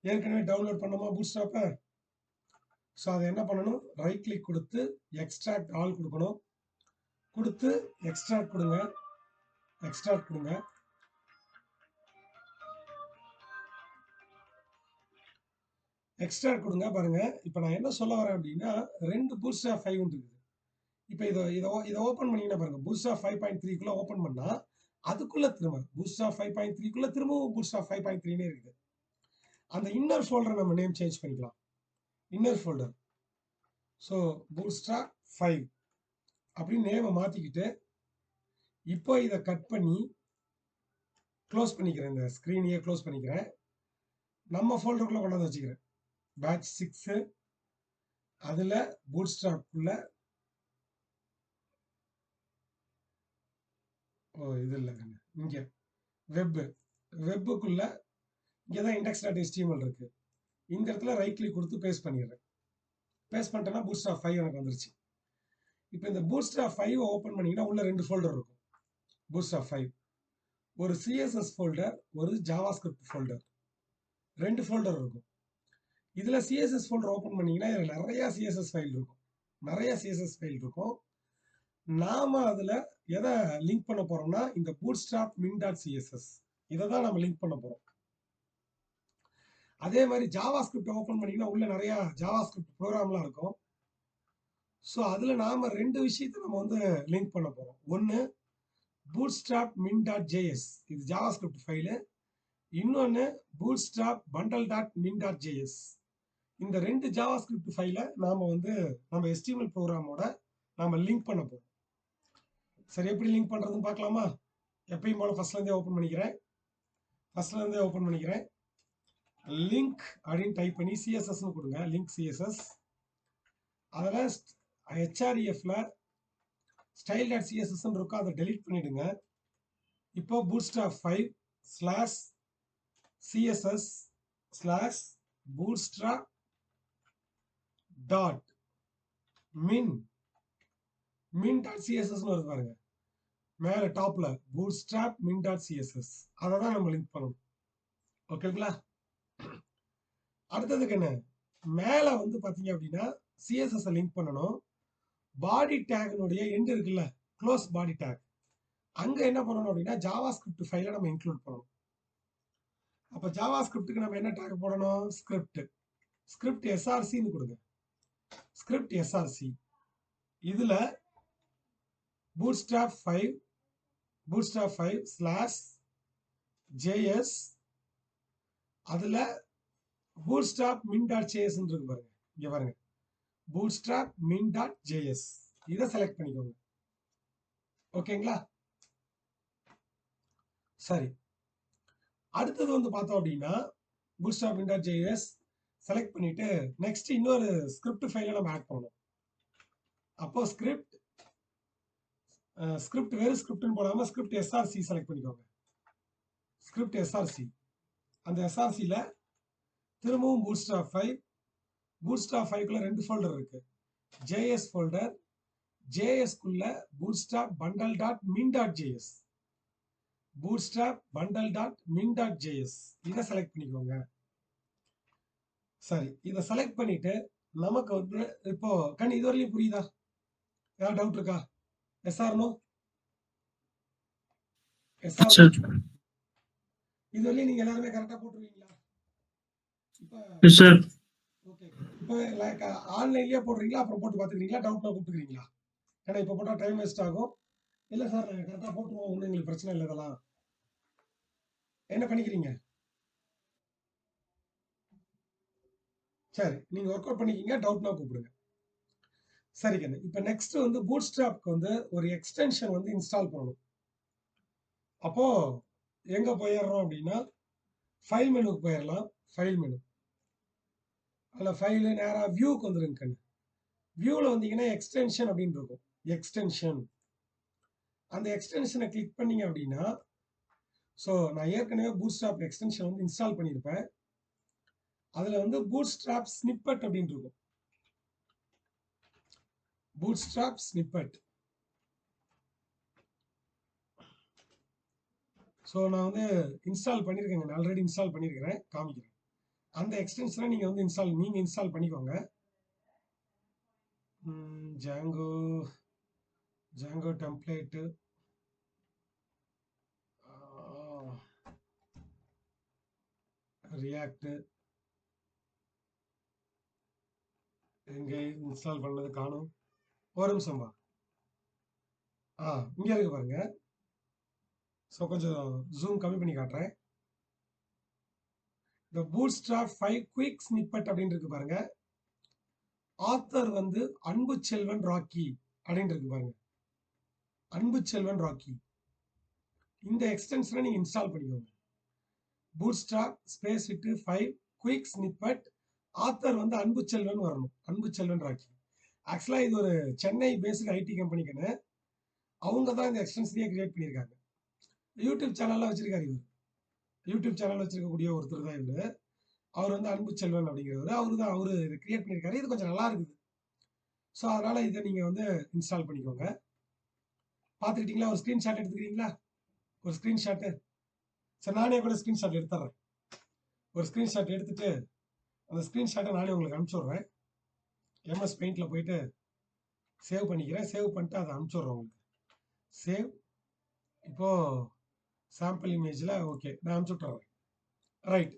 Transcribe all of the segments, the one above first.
ஏற்கனவே டவுன்லோட் பண்ணோமா பூட்ஸ்ட்ராப்பை? ஸோ அதை என்ன பண்ணணும், ரைட் கிளிக் கொடுத்து எக்ஸ்ட்ராக்ட் ஆல் கொடுக்கணும். கொடுத்து எக்ஸ்ட்ராக்ட் கொடுங்க. எக்ஸ்ட்ராக்ட் கொடுங்க. எக்ஸ்ட்ராக்ட் கொடுங்க. பாருங்க, இப்போ நான் என்ன சொல்ல வரேன் அப்படின்னா, 2 பூட்ஸ்ட்ராப் 5 இருக்குது. இப்போ இதை ஓப்பன் பண்ணீங்கன்னா பாருங்க, பூட்ஸ்ட்ராப் 5.3க்குள்ள ஓப்பன் பண்ணா அதுக்குள்ள திரும்ப பூட்ஸ்ட்ராப் 5.3க்குள்ள திரும்பவும் பூட்ஸ்ட்ராப் 5.3னே இருக்குது. அந்த இன்னர் ஃபோல்டர் நம்ம நேம் சேஞ்ச் பண்ணிக்கலாம். இன்னர் ஃபோல்டர், ஸோ பூட்ஸ்ட்ராப் 5 அப்படின்னு நேமை மாற்றிக்கிட்டு இப்போ இதை கட் பண்ணி க்ளோஸ் பண்ணிக்கிறேன். இந்த ஸ்க்ரீனையே க்ளோஸ் பண்ணிக்கிறேன். நம்ம ஃபோல்டருக்குள்ளே கொண்டாந்து வச்சுக்கிறேன். பேட்ச் 6 அதில் பூட்ஸ்ட்ராப்குள்ள இது இல்லைங்க, இங்கே வெப்புக்குள்ள இங்கே தான் index.html இருக்கு. இந்த இடத்துல ரைட் கிளிக் கொடுத்து பேஸ்ட் பண்ணிடுறேன். பேஸ்ட் பண்ணிட்டேன்னா பூட்ஸ்ட்ராப் 5 எனக்கு வந்துருச்சு. இப்போ இந்த பூட்ஸ்ட்ராப் 5 ஓப்பன் பண்ணீங்கன்னா உள்ள 2 ஃபோல்டர் இருக்கும். பூட்ஸ்ட்ராப் 5 ஒரு CSS ஃபோல்டர், ஒரு ஜாவாஸ்கிரிப்ட் ஃபோல்டர், 2 ஃபோல்டர் இருக்கும். இதுல CSS ஃபோல்டர் ஓப்பன் பண்ணீங்கன்னா இதுல நிறைய CSS ஃபைல் இருக்கும். நாம அதுல எதை லிங்க் பண்ண போறோம்னா இந்த பூட்ஸ்ட்ராப் min.css இதை தான் நம்ம லிங்க் பண்ண போறோம். அதே மாதிரி ஜாவாஸ்கிரிப்ட் ஓப்பன் பண்ணீங்கன்னா உள்ள நிறைய ஜாவாஸ்கிரிப்ட் ப்ரோக்ராம்லாம் இருக்கும். ஸோ அதுல நாம 2 விஷயத்தை நம்ம வந்து லிங்க் பண்ண போறோம். ஒன்னு பூட்ஸ்ட்ராப் min.js, இது ஜாவாஸ்கிரிப்ட் ஃபைலு. இன்னொன்னு பூட்ஸ்ட்ராப் bundle.min.js. இந்த 2 ஜாவாஸ்கிரிப்ட் ஃபைலை நாம வந்து நம்ம HTML ப்ரோக்ராமோட நாம லிங்க் பண்ண போறோம். சரி, எப்படி லிங்க் பண்றதுன்னு பார்க்கலாமா? எப்பயும் போல ஃபர்ஸ்ட்ல இருந்தே ஓப்பன் பண்ணிக்கிறேன். லிங்க் அப்படின்னு டைப் பண்ணி சிஎஸ்எஸ்ன்னு கொடுங்க. Link CSS. அதில் ஹெச்ஆர்இஎஃப்ல style.css இருக்கும், அதை டெலீட் பண்ணிடுங்க. இப்போ bootstrap 5 /css /bootstrap min.css வருது பாருங்க மேல டாப்ல, bootstrap min.css. அதை தான் நம்ம லிங்க் பண்ணணும். ஓகேங்களா? அடுத்ததுக்கு என்ன, மேல வந்து பாத்தீங்க அப்படின்னா சிஎஸ்எஸ் லிங்க் பண்ணணும். பாடி டேக்னுடைய எண்ட் இருக்குல்ல, க்ளோஸ் பாடி டேக், அங்க என்ன பண்ணணும் அப்படின்னா ஜாவாஸ்கிரிப்ட் ஃபைலை நம்ம இன்க்ளூட் பண்ணணும். அப்ப ஜாவாஸ்கிரிப்டுக்கு நம்ம என்ன டேக் போடணும்? ஸ்கிரிப்ட் எஸ்ஆர்சின்னு கொடுங்க. Script SRC. இதுல bootstrap 5 /js, அதுல bootstrap min.js இருக்கு பாருங்க. இங்க பாருங்க, bootstrap min.js. இதை செலக்ட் பண்ணிக்கோங்க. ஓகேங்களா? சரி, அடுத்தது வந்து பார்த்தோம் அப்படின்னா bootstrap min.js செலக்ட் பண்ணிட்டு நெக்ஸ்ட் இன்னொரு ஸ்கிரிப்ட் ஃபைலை நம்ம ஆட் பண்ணணும். அப்போ ஸ்கிரிப்ட் வேறு ஸ்கிரிப்ட்னு போடாம ஸ்கிரிப்ட் எஸ்ஆர்சி செலக்ட் பண்ணிக்கோங்க. Script SRC. அந்த எஸ்ஆர்சியில் திரும்பவும் bootstrap 5 க்குள்ள 2 ஃபோல்டர் இருக்கு. JS ஃபோல்டர், JS குள்ள bootstrap bundle.min.js. இதை செலக்ட் பண்ணிக்கோங்க. சரி, இதை செலக்ட் பண்ணிட்டு நமக்கு வந்து இப்போ கண்ணு இது வரையும் புரியுதா? ஏதாவது டவுட் இருக்கா? Yes or no? இது வரையும் நீங்க எல்லாருமே கரெக்டா போட்டுருவீங்களா? ஓகே, இப்போ லைக் ஆன்லைன்லயே போடுறீங்களா, அப்புறம் போட்டு பாத்துக்கிறீங்களா, டவுட்னா கூப்பிட்டுக்கிறீங்களா? ஏன்னா இப்போ போட்டா டைம் வேஸ்ட் ஆகும். இல்ல சார் நாங்க கரெக்டா போட்டுருவோம், ஒன்றும் எங்களுக்கு பிரச்சனை இல்லை. இதெல்லாம் என்ன பண்ணிக்கிறீங்க? சரி, நீங்க ஒர்க் அவுட் பண்ணிக்கிங்க, டவுட்னா கூப்பிடுங்க. சரி கண்ணு, இப்போ நெக்ஸ்ட் வந்து பூட்ஸ்ட்ராப்க்கு வந்து ஒரு எக்ஸ்டென்ஷன் வந்து இன்ஸ்டால் பண்ணணும். அப்போ எங்க போயிடுறோம் அப்படின்னா ஃபைல் மெனுக்கு போயிடலாம். ஃபைல் மெனு, அதில் ஃபைலு நேராக வியூக்கு வந்துருங்க கண்ணு. வியூவில் வந்தீங்கன்னா எக்ஸ்டென்ஷன் அப்படின்னு இருக்கும். எக்ஸ்டென்ஷன், அந்த எக்ஸ்டென்ஷனை கிளிக் பண்ணீங்க அப்படின்னா, ஸோ நான் ஏற்கனவே பூட்ஸ்ட்ராப் எக்ஸ்டென்ஷன் வந்து இன்ஸ்டால் பண்ணியிருப்பேன். அதில் வந்து பூட்ஸ்ட்ராப் ஸ்னிப்பெட் அப்படின்னு இருக்கும். Bootstrap snippet. ஸோ நான் வந்து இன்ஸ்டால் பண்ணியிருக்கேங்க, ஆல்ரெடி இன்ஸ்டால் பண்ணியிருக்கிறேன், காமிக்கிறேன். அந்த எக்ஸ்டென்ஷனை நீங்க வந்து இன்ஸ்டால் பண்ணிக்கோங்க. ஜாங்கோ டெம்ப்ளேட் ரியாக்ட் எங்க இன்ஸ்டால் பண்ணது காணும். ஒரு நிமிஷம்பா. இங்க இருக்கு பாருங்க. ஸோ கொஞ்சம் ஜூம் கம்மி பண்ணி காட்டுறேன். இந்த பூட்ஸ்ட்ராப் 5 குயிக் ஸ்னிப்பெட் அப்படின்னு இருக்கு பாருங்க. ஆத்தர் வந்து அன்பு செல்வன் ராக்கி அப்படின்னு இருக்கு பாருங்க. அன்பு செல்வன் ராக்கி. இந்த எக்ஸ்டென்ஷனை நீங்க இன்ஸ்டால் பண்ணிக்கோங்க. பூட்ஸ்ட்ராப் ஸ்பேஸ் விட்டு 5 குயிக் ஸ்னிப்பெட் ஆத்தர் வந்து அன்பு செல்வன் வரணும். அன்பு செல்வன் ராக்கி. ஆக்சுவலா இது ஒரு சென்னை பேஸ்டு ஐடி கம்பெனிக்குன்னு அவங்க தான் இந்த எக்ஸ்டென்ஷனையே கிரியேட் பண்ணியிருக்காங்க. யூடியூப் சேனல்லாம் வச்சிருக்காரு இவர். யூடியூப் சேனல் வச்சிருக்கக்கூடிய ஒருத்தர் தான் இவரு. அவர் வந்து அன்பு செல்வன் அப்படிங்கிறவர். அவரு இதை கிரியேட் பண்ணியிருக்காரு. இது கொஞ்சம் நல்லா இருக்குது. ஸோ அதனால இதை நீங்க வந்து இன்ஸ்டால் பண்ணிக்கோங்க. பார்த்துக்கிட்டீங்களா? ஒரு ஸ்கிரீன்ஷாட் எடுத்துக்கிறீங்களா? ஒரு ஸ்கிரீன்ஷாட்டு. சரி, நானே கூட ஸ்கிரீன்ஷாட் எடுத்துறேன். ஒரு ஸ்கிரீன்ஷாட் எடுத்துட்டு அந்த ஸ்கிரீன்ஷாட்டை நானே உங்களுக்கு அனுப்பிச்சி விட்றேன். எம்எஸ் பெயிண்ட்ல போயிட்டு சேவ் பண்ணிக்கிறேன். சேவ் பண்ணிட்டு அதை அனுப்பிச்சி விட்றேன் உங்களுக்கு. சேவ். இப்போ சாம்பிள் இமேஜ்ல ஓகே நான் அனுப்பிச்சு விட்டுறேன். ரைட்.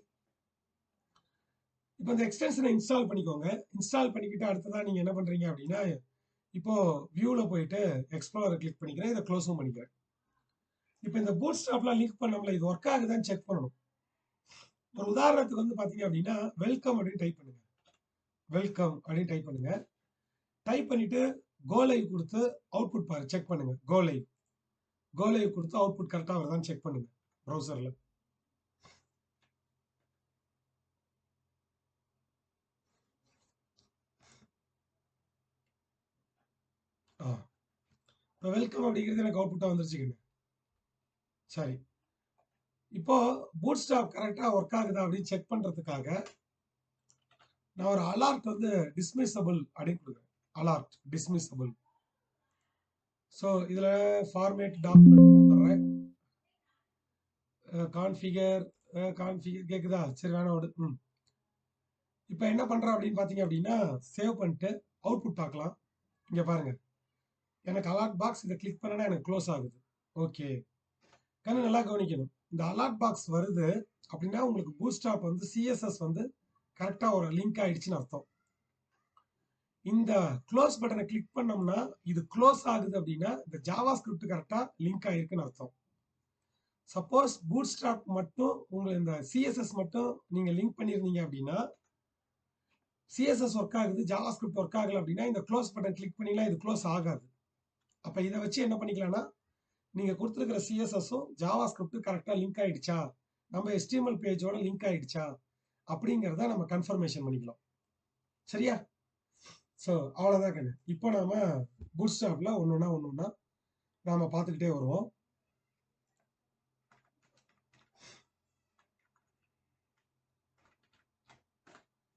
இப்போ இந்த எக்ஸ்டென்ஷனை இன்ஸ்டால் பண்ணிக்கோங்க. இன்ஸ்டால் பண்ணிக்கிட்டு அடுத்ததான் நீங்க என்ன பண்றீங்க அப்படின்னா, இப்போ வியூல போயிட்டு எக்ஸ்ப்ளோரர் கிளிக் பண்ணிக்கிறேன். இதை க்ளோஸும் பண்ணிக்கிறேன். இப்போ இந்த பூட்ஸ்ட்ராப்லாம் லிங்க் பண்ணோம்ல, இது ஒர்க் ஆகுதான்னு செக் பண்ணணும். ஒரு உதாரணத்துக்கு வந்து பாத்தீங்க அப்படின்னா, வெல்கம் அப்படின்னு டைப் பண்ணுங்க. வெல்கம் அப்படின்னு டைப் பண்ணுங்க. டைப் பண்ணிட்டு கோ லைவ் கொடுத்து அவுட்புட் பாரு செக் பண்ணுங்க. கோ லைவ் கொடுத்து அவுட்புட் கரெக்டா வருதான்னு செக் பண்ணுங்க ப்ரௌசர்ல. இப்போ வெல்கம் அப்படிங்கிறது எனக்கு அவுட்புட்டா வந்துருச்சுங்க. சரி, இப்போ பூட்ஸ்ட்ராப் கரெக்டா ஒர்க் ஆகுதா அப்படின்னு செக் பண்றதுக்காக நான் ஒரு அலர்ட் வந்து டிஸ்மிஸபிள் அப்படின்னு கொடுக்குறேன். அலர்ட் டிஸ்மிஸபிள். ஸோ இதுல ஃபார்மேட் டாக்குமெண்ட் கொடுத்துட்றேன். கான்ஃபிகர் கேக்குதா? சரி, வேணாம் விடு. இப்போ என்ன பண்றேன் அப்படின்னு பாத்தீங்க அப்படின்னா, சேவ் பண்ணிட்டு அவுட்புட் பார்க்கலாம். இங்க பாருங்க, எனக்கு அலர்ட் பாக்ஸ் இதை கிளிக் பண்ணனா எனக்கு க்ளோஸ் ஆகுது. ஓகே, கண்ணு நல்லா கவனிக்கணும். இந்த அலர்ட் பாக்ஸ் வருது அப்படின்னா உங்களுக்கு பூட்ஸ்ட்ராப் வந்து சிஎஸ்எஸ் வந்து கரெக்டா ஒரு லிங்க் ஆயிடுச்சுன்னு அர்த்தம். இந்த க்ளோஸ் பட்டனை கிளிக் பண்ணோம்னா இது க்ளோஸ் ஆகுது அப்படின்னா இந்த ஜாவா ஸ்கிரிப்ட் கரெக்டா லிங்க் ஆயிருக்குன்னு அர்த்தம். சப்போஸ் பூட்ஸ்ட்ராப் மட்டும் உங்களுக்கு இந்த சிஎஸ்எஸ் மட்டும் நீங்க லிங்க் பண்ணிருந்தீங்க அப்படின்னா, சிஎஸ்எஸ் ஒர்க் ஆகுது, ஜாவா ஸ்கிரிப்ட் ஒர்க் ஆகல அப்படின்னா இந்த க்ளோஸ் பட்டன் கிளிக் பண்ணிலாம் இது க்ளோஸ் ஆகாது. அப்ப இதை வச்சு என்ன பண்ணிக்கலாம்னா, நீங்க கொடுத்துருக்கிற சிஎஸ்எஸும் ஜாவா ஸ்கிரிப்ட் கரெக்டா லிங்க் ஆயிடுச்சா, நம்ம HTML பேஜோட லிங்க் ஆயிடுச்சா அப்படிங்கிறத நம்ம கன்ஃபர்மேஷன் பண்ணிக்கலாம். சரியா? ஸோ அவ்வளோதான் கண்ணு. இப்போ நாம பூட்ஸ்ட்ராப்ல ஒன்னொன்னா நாம பார்த்துக்கிட்டே வருவோம்.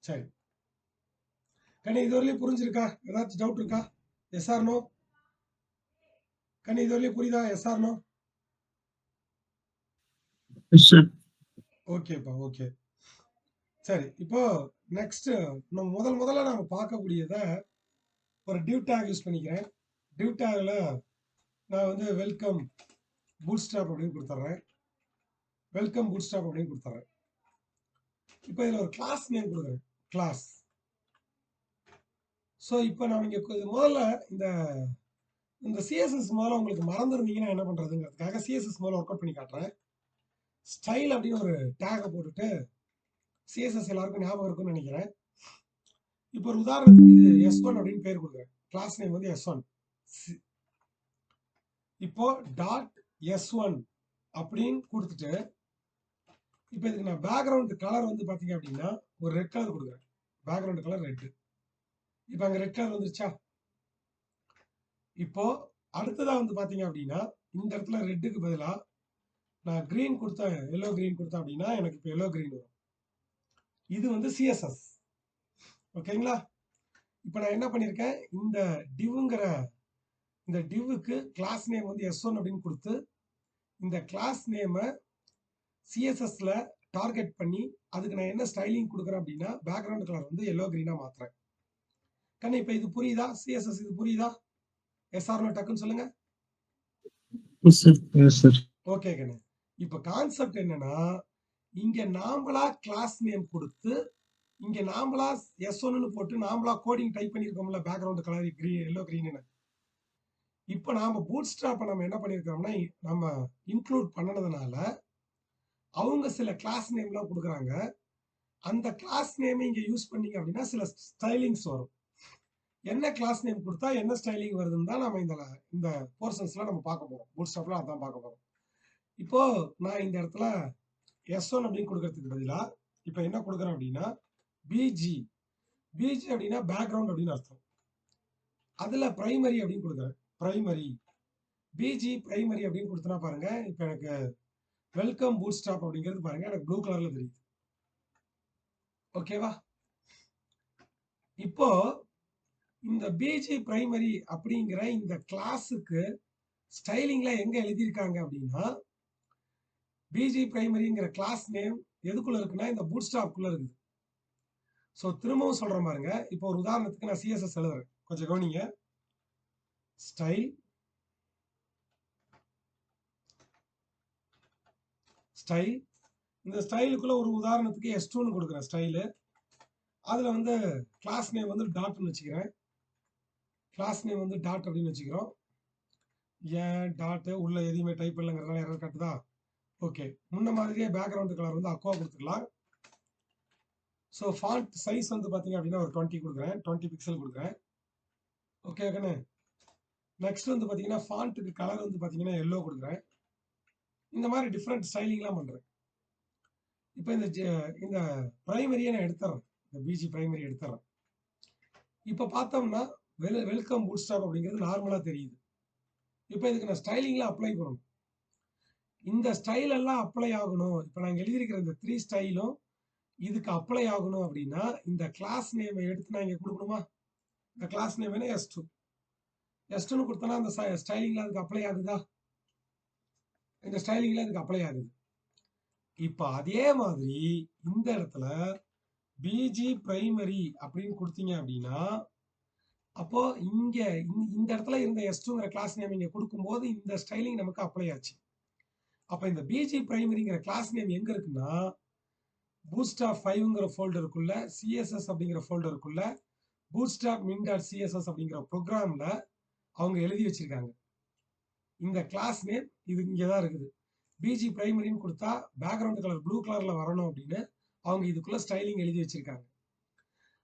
சரி கண்ணு, இதுவரையிலும் புரிஞ்சிருக்கா? ஏதாச்சும் டவுட் இருக்கா? Yes or no? கண்ணு, இதுவரையிலும் புரியுதா? Yes or no? ஓகேப்பா, ஓகே. சரி, இப்போ நெக்ஸ்ட் நம்ம முதல்ல நாம பார்க்கக்கூடியத ஒரு டிவ் டேக் யூஸ் பண்ணிக்கிறேன். டிவ் டேக்ல நான் வந்து வெல்கம் பூட்ஸ்ட்ராப் அப்படின்னு கொடுத்துட்றேன். வெல்கம் பூட்ஸ்ட்ராப் அப்படின்னு கொடுத்துட்றேன். இப்போ இதுல ஒரு கிளாஸ் நேம் கொடுக்குறேன். கிளாஸ். ஸோ இப்போ நான் இங்க முதல்ல இந்த சிஎஸ்எஸ் முதல்ல உங்களுக்கு மறந்துருந்தீங்கன்னா என்ன பண்றதுங்கிறதுக்காக சிஎஸ்எஸ் முதல்ல ஒர்க் அவுட் பண்ணி காட்டுறேன். ஸ்டைல் அப்படின்னு ஒரு டேகை போட்டுட்டு, சிஎஸ்எஸ் எல்லாருக்கும் ஞாபகம் இருக்கும்னு நினைக்கிறேன். இப்போ ஒரு உதாரணத்துக்கு இது S1 அப்படின்னு பேர் கொடுக்குறேன். கிளாஸ் நேம் வந்து S1. இப்போ டாட் S1 அப்படின்னு கொடுத்துட்டு, இப்போ இதுக்கு நான் பேக்ரவுண்ட் கலர் வந்து பாத்தீங்க அப்படின்னா ஒரு ரெட் கலர் கொடுக்குறேன். Background colour red. இப்போ அங்க ரெட் கலர் வந்துருச்சா? இப்போ அடுத்ததா வந்து பாத்தீங்க அப்படின்னா இந்த இடத்துல ரெட்டுக்கு பதிலா நான் கிரீன் கொடுத்தேன், எல்லோ கிரீன் கொடுத்தேன் அப்படின்னா எனக்கு இப்போ எல்லோ கிரீன் வரும். இது வந்து சிஎஸ்எஸ். ஓகேங்களா? இப்போ நான் என்ன பண்ணியிருக்கேன், இந்த டிவ்ங்கிற இந்த டிவ்வுக்கு கிளாஸ் நேம் வந்து S1 அப்படின்னு கொடுத்து, இந்த கிளாஸ் நேமை சிஎஸ்எஸ்ல டார்கெட் பண்ணி அதுக்கு நான் என்ன ஸ்டைலிங் கொடுக்குறேன் அப்படின்னா பேக்ரவுண்ட் கலர் வந்து எல்லோ கிரீனா மாத்துறேன். கண்ணு இப்ப இது புரியுதா? சிஎஸ்எஸ் இது புரியுதா? எஸ்ஆர்னோ டக்குன்னு சொல்லுங்க. ஓகே கண்ணு. இப்ப கான்செப்ட் என்னன்னா, இங்க நாமளா கிளாஸ் நேம் கொடுத்து இங்க நாமளா S1ன்னு போட்டு நாமளா கோடிங் டைப் பண்ணிருக்கோம்ல background colour green yellow green. இப்ப நாம பூட்ஸ்ட்ராப்பை நம்ம என்ன பண்ணிருக்கோம்னா நம்ம இன்க்ளூட் பண்ணனதுனால அவங்க சில கிளாஸ் நேம்லாம் கொடுக்குறாங்க. அந்த கிளாஸ் நேம் இங்க யூஸ் பண்ணீங்க அப்படின்னா சில ஸ்டைலிங்ஸ் வரும். என்ன கிளாஸ் நேம் கொடுத்தா என்ன ஸ்டைலிங் வருதுன்னு தான் நம்ம இந்த போர்ஷன்ஸ்ல நம்ம பார்க்க போறோம். பூட்ஸ்ட்ராப்ல அதான் பார்க்க போறோம். இப்போ நான் இந்த இடத்துல S1 அப்படின்னு கொடுக்கறதுக்கு பதிலா இப்ப என்ன கொடுக்குறேன் அப்படின்னா பிஜி அப்படின்னா பேக்ரவுண்ட் அப்படின்னு அர்த்தம். அதுல பிரைமரி அப்படின்னு கொடுக்குறேன். பிரைமரி பிஜி பிரைமரி அப்படின்னு கொடுத்தனா பாருங்க, இப்ப எனக்கு வெல்கம் பூட்ஸ்ட்ராப் அப்படிங்கிறது பாருங்க எனக்கு ப்ளூ கலர்ல தெரியுது. ஓகேவா? இப்போ இந்த பிஜி பிரைமரி அப்படிங்கிற இந்த கிளாஸுக்கு ஸ்டைலிங்ல எங்க எழுதியிருக்காங்க அப்படின்னா பிஜி பிரைமரிங்கிற கிளாஸ் நேம் எதுக்குள்ள இருக்குன்னா இந்த பூட்ஸ்ட்ராப்குள்ள இருக்குது. ஸோ திரும்பவும் சொல்ற பாருங்க. இப்போ ஒரு உதாரணத்துக்கு நான் சிஎஸ்எஸ் எழுதுறேன், கொஞ்சம் கவனிங்க. ஸ்டைல் ஸ்டைல் இந்த ஸ்டைலுக்குள்ள ஒரு உதாரணத்துக்கு S2ன்னு கொடுக்குறேன் ஸ்டைலு. அதுல வந்து கிளாஸ் நேம் வந்து டாட்னு வச்சுக்கிறேன். கிளாஸ் நேம் வந்து டாட் அப்படின்னு வச்சுக்கிறோம். ஏன் டாட் உள்ள எதையுமே டைப் இல்லைங்கிறதுனால எரர் காட்டுதா? ஓகே, முன்ன மாதிரியே பேக்ரவுண்ட் கலர் வந்து அக்வா கொடுத்துக்கலாம். ஸோ ஃபாண்ட் சைஸ் வந்து பாத்தீங்க அப்படின்னா ஒரு 20 கொடுக்குறேன், 20 பிக்சல் கொடுக்குறேன். ஓகே கண்ணு. நெக்ஸ்ட் வந்து பாத்தீங்கன்னா ஃபாண்ட்டுக்கு கலர் வந்து பாத்தீங்கன்னா எல்லோ கொடுக்குறேன். இந்த மாதிரி டிஃப்ரெண்ட் ஸ்டைலிங்லாம் பண்றேன். இப்போ இந்த பிரைமரியை நான் எடுத்துறேன், இந்த பிஜி பிரைமரி எடுத்துறேன். இப்போ பார்த்தோம்னா வெல்கம் பூட்ஸ்ட்ராப் அப்படிங்கிறது நார்மலா தெரியுது. இப்போ இதுக்கு நான் ஸ்டைலிங்ல அப்ளை பண்ணணும். இந்த ஸ்டைல் எல்லாம் அப்ளை ஆகணும். இப்போ நான் எழுதியிருக்கிற இந்த 3 ஸ்டைலும் இதுக்கு அப்ளை ஆகணும் அப்படின்னா இந்த கிளாஸ் நேமை எடுத்து நான் இங்க கொடுக்கணுமா? இந்த கிளாஸ் நேம் என்ன? S2. S2ன்னு கொடுத்தனா அந்த ஸ்டைலிங்ல அதுக்கு அப்ளை ஆகுதா? இந்த ஸ்டைலிங்ல இதுக்கு அப்ளை ஆகுது. இப்போ அதே மாதிரி இந்த இடத்துல பிஜி பிரைமரி அப்படின்னு கொடுத்தீங்க அப்படின்னா அப்போ இங்க இந்த இடத்துல இருந்த S2ங்கிற கிளாஸ் நேம் இங்க கொடுக்கும்போது இந்த ஸ்டைலிங் நமக்கு அப்ளை ஆச்சு. அப்ப இந்த பிஜி பிரைமரிங்கிற கிளாஸ் நேம் எங்க இருக்குன்னா பூட்ஸ்ட்ராப் 5ங்கிற ஃபோல்டருக்குள்ள சிஎஸ்எஸ் அப்படிங்கிற ஃபோல்டருக்குள்ள பூட்ஸ்ட்ராப் min.css அப்படிங்கிற ப்ரோக்ராம்ல அவங்க எழுதி வச்சிருக்காங்க. இந்த கிளாஸ் நேம் இது இங்கதான் இருக்குது. பிஜி பிரைமரின்னு கொடுத்தா பேக்ரவுண்ட் கலர் ப்ளூ கலர்ல வரணும் அப்படின்னு அவங்க இதுக்குள்ள ஸ்டைலிங் எழுதி வச்சிருக்காங்க.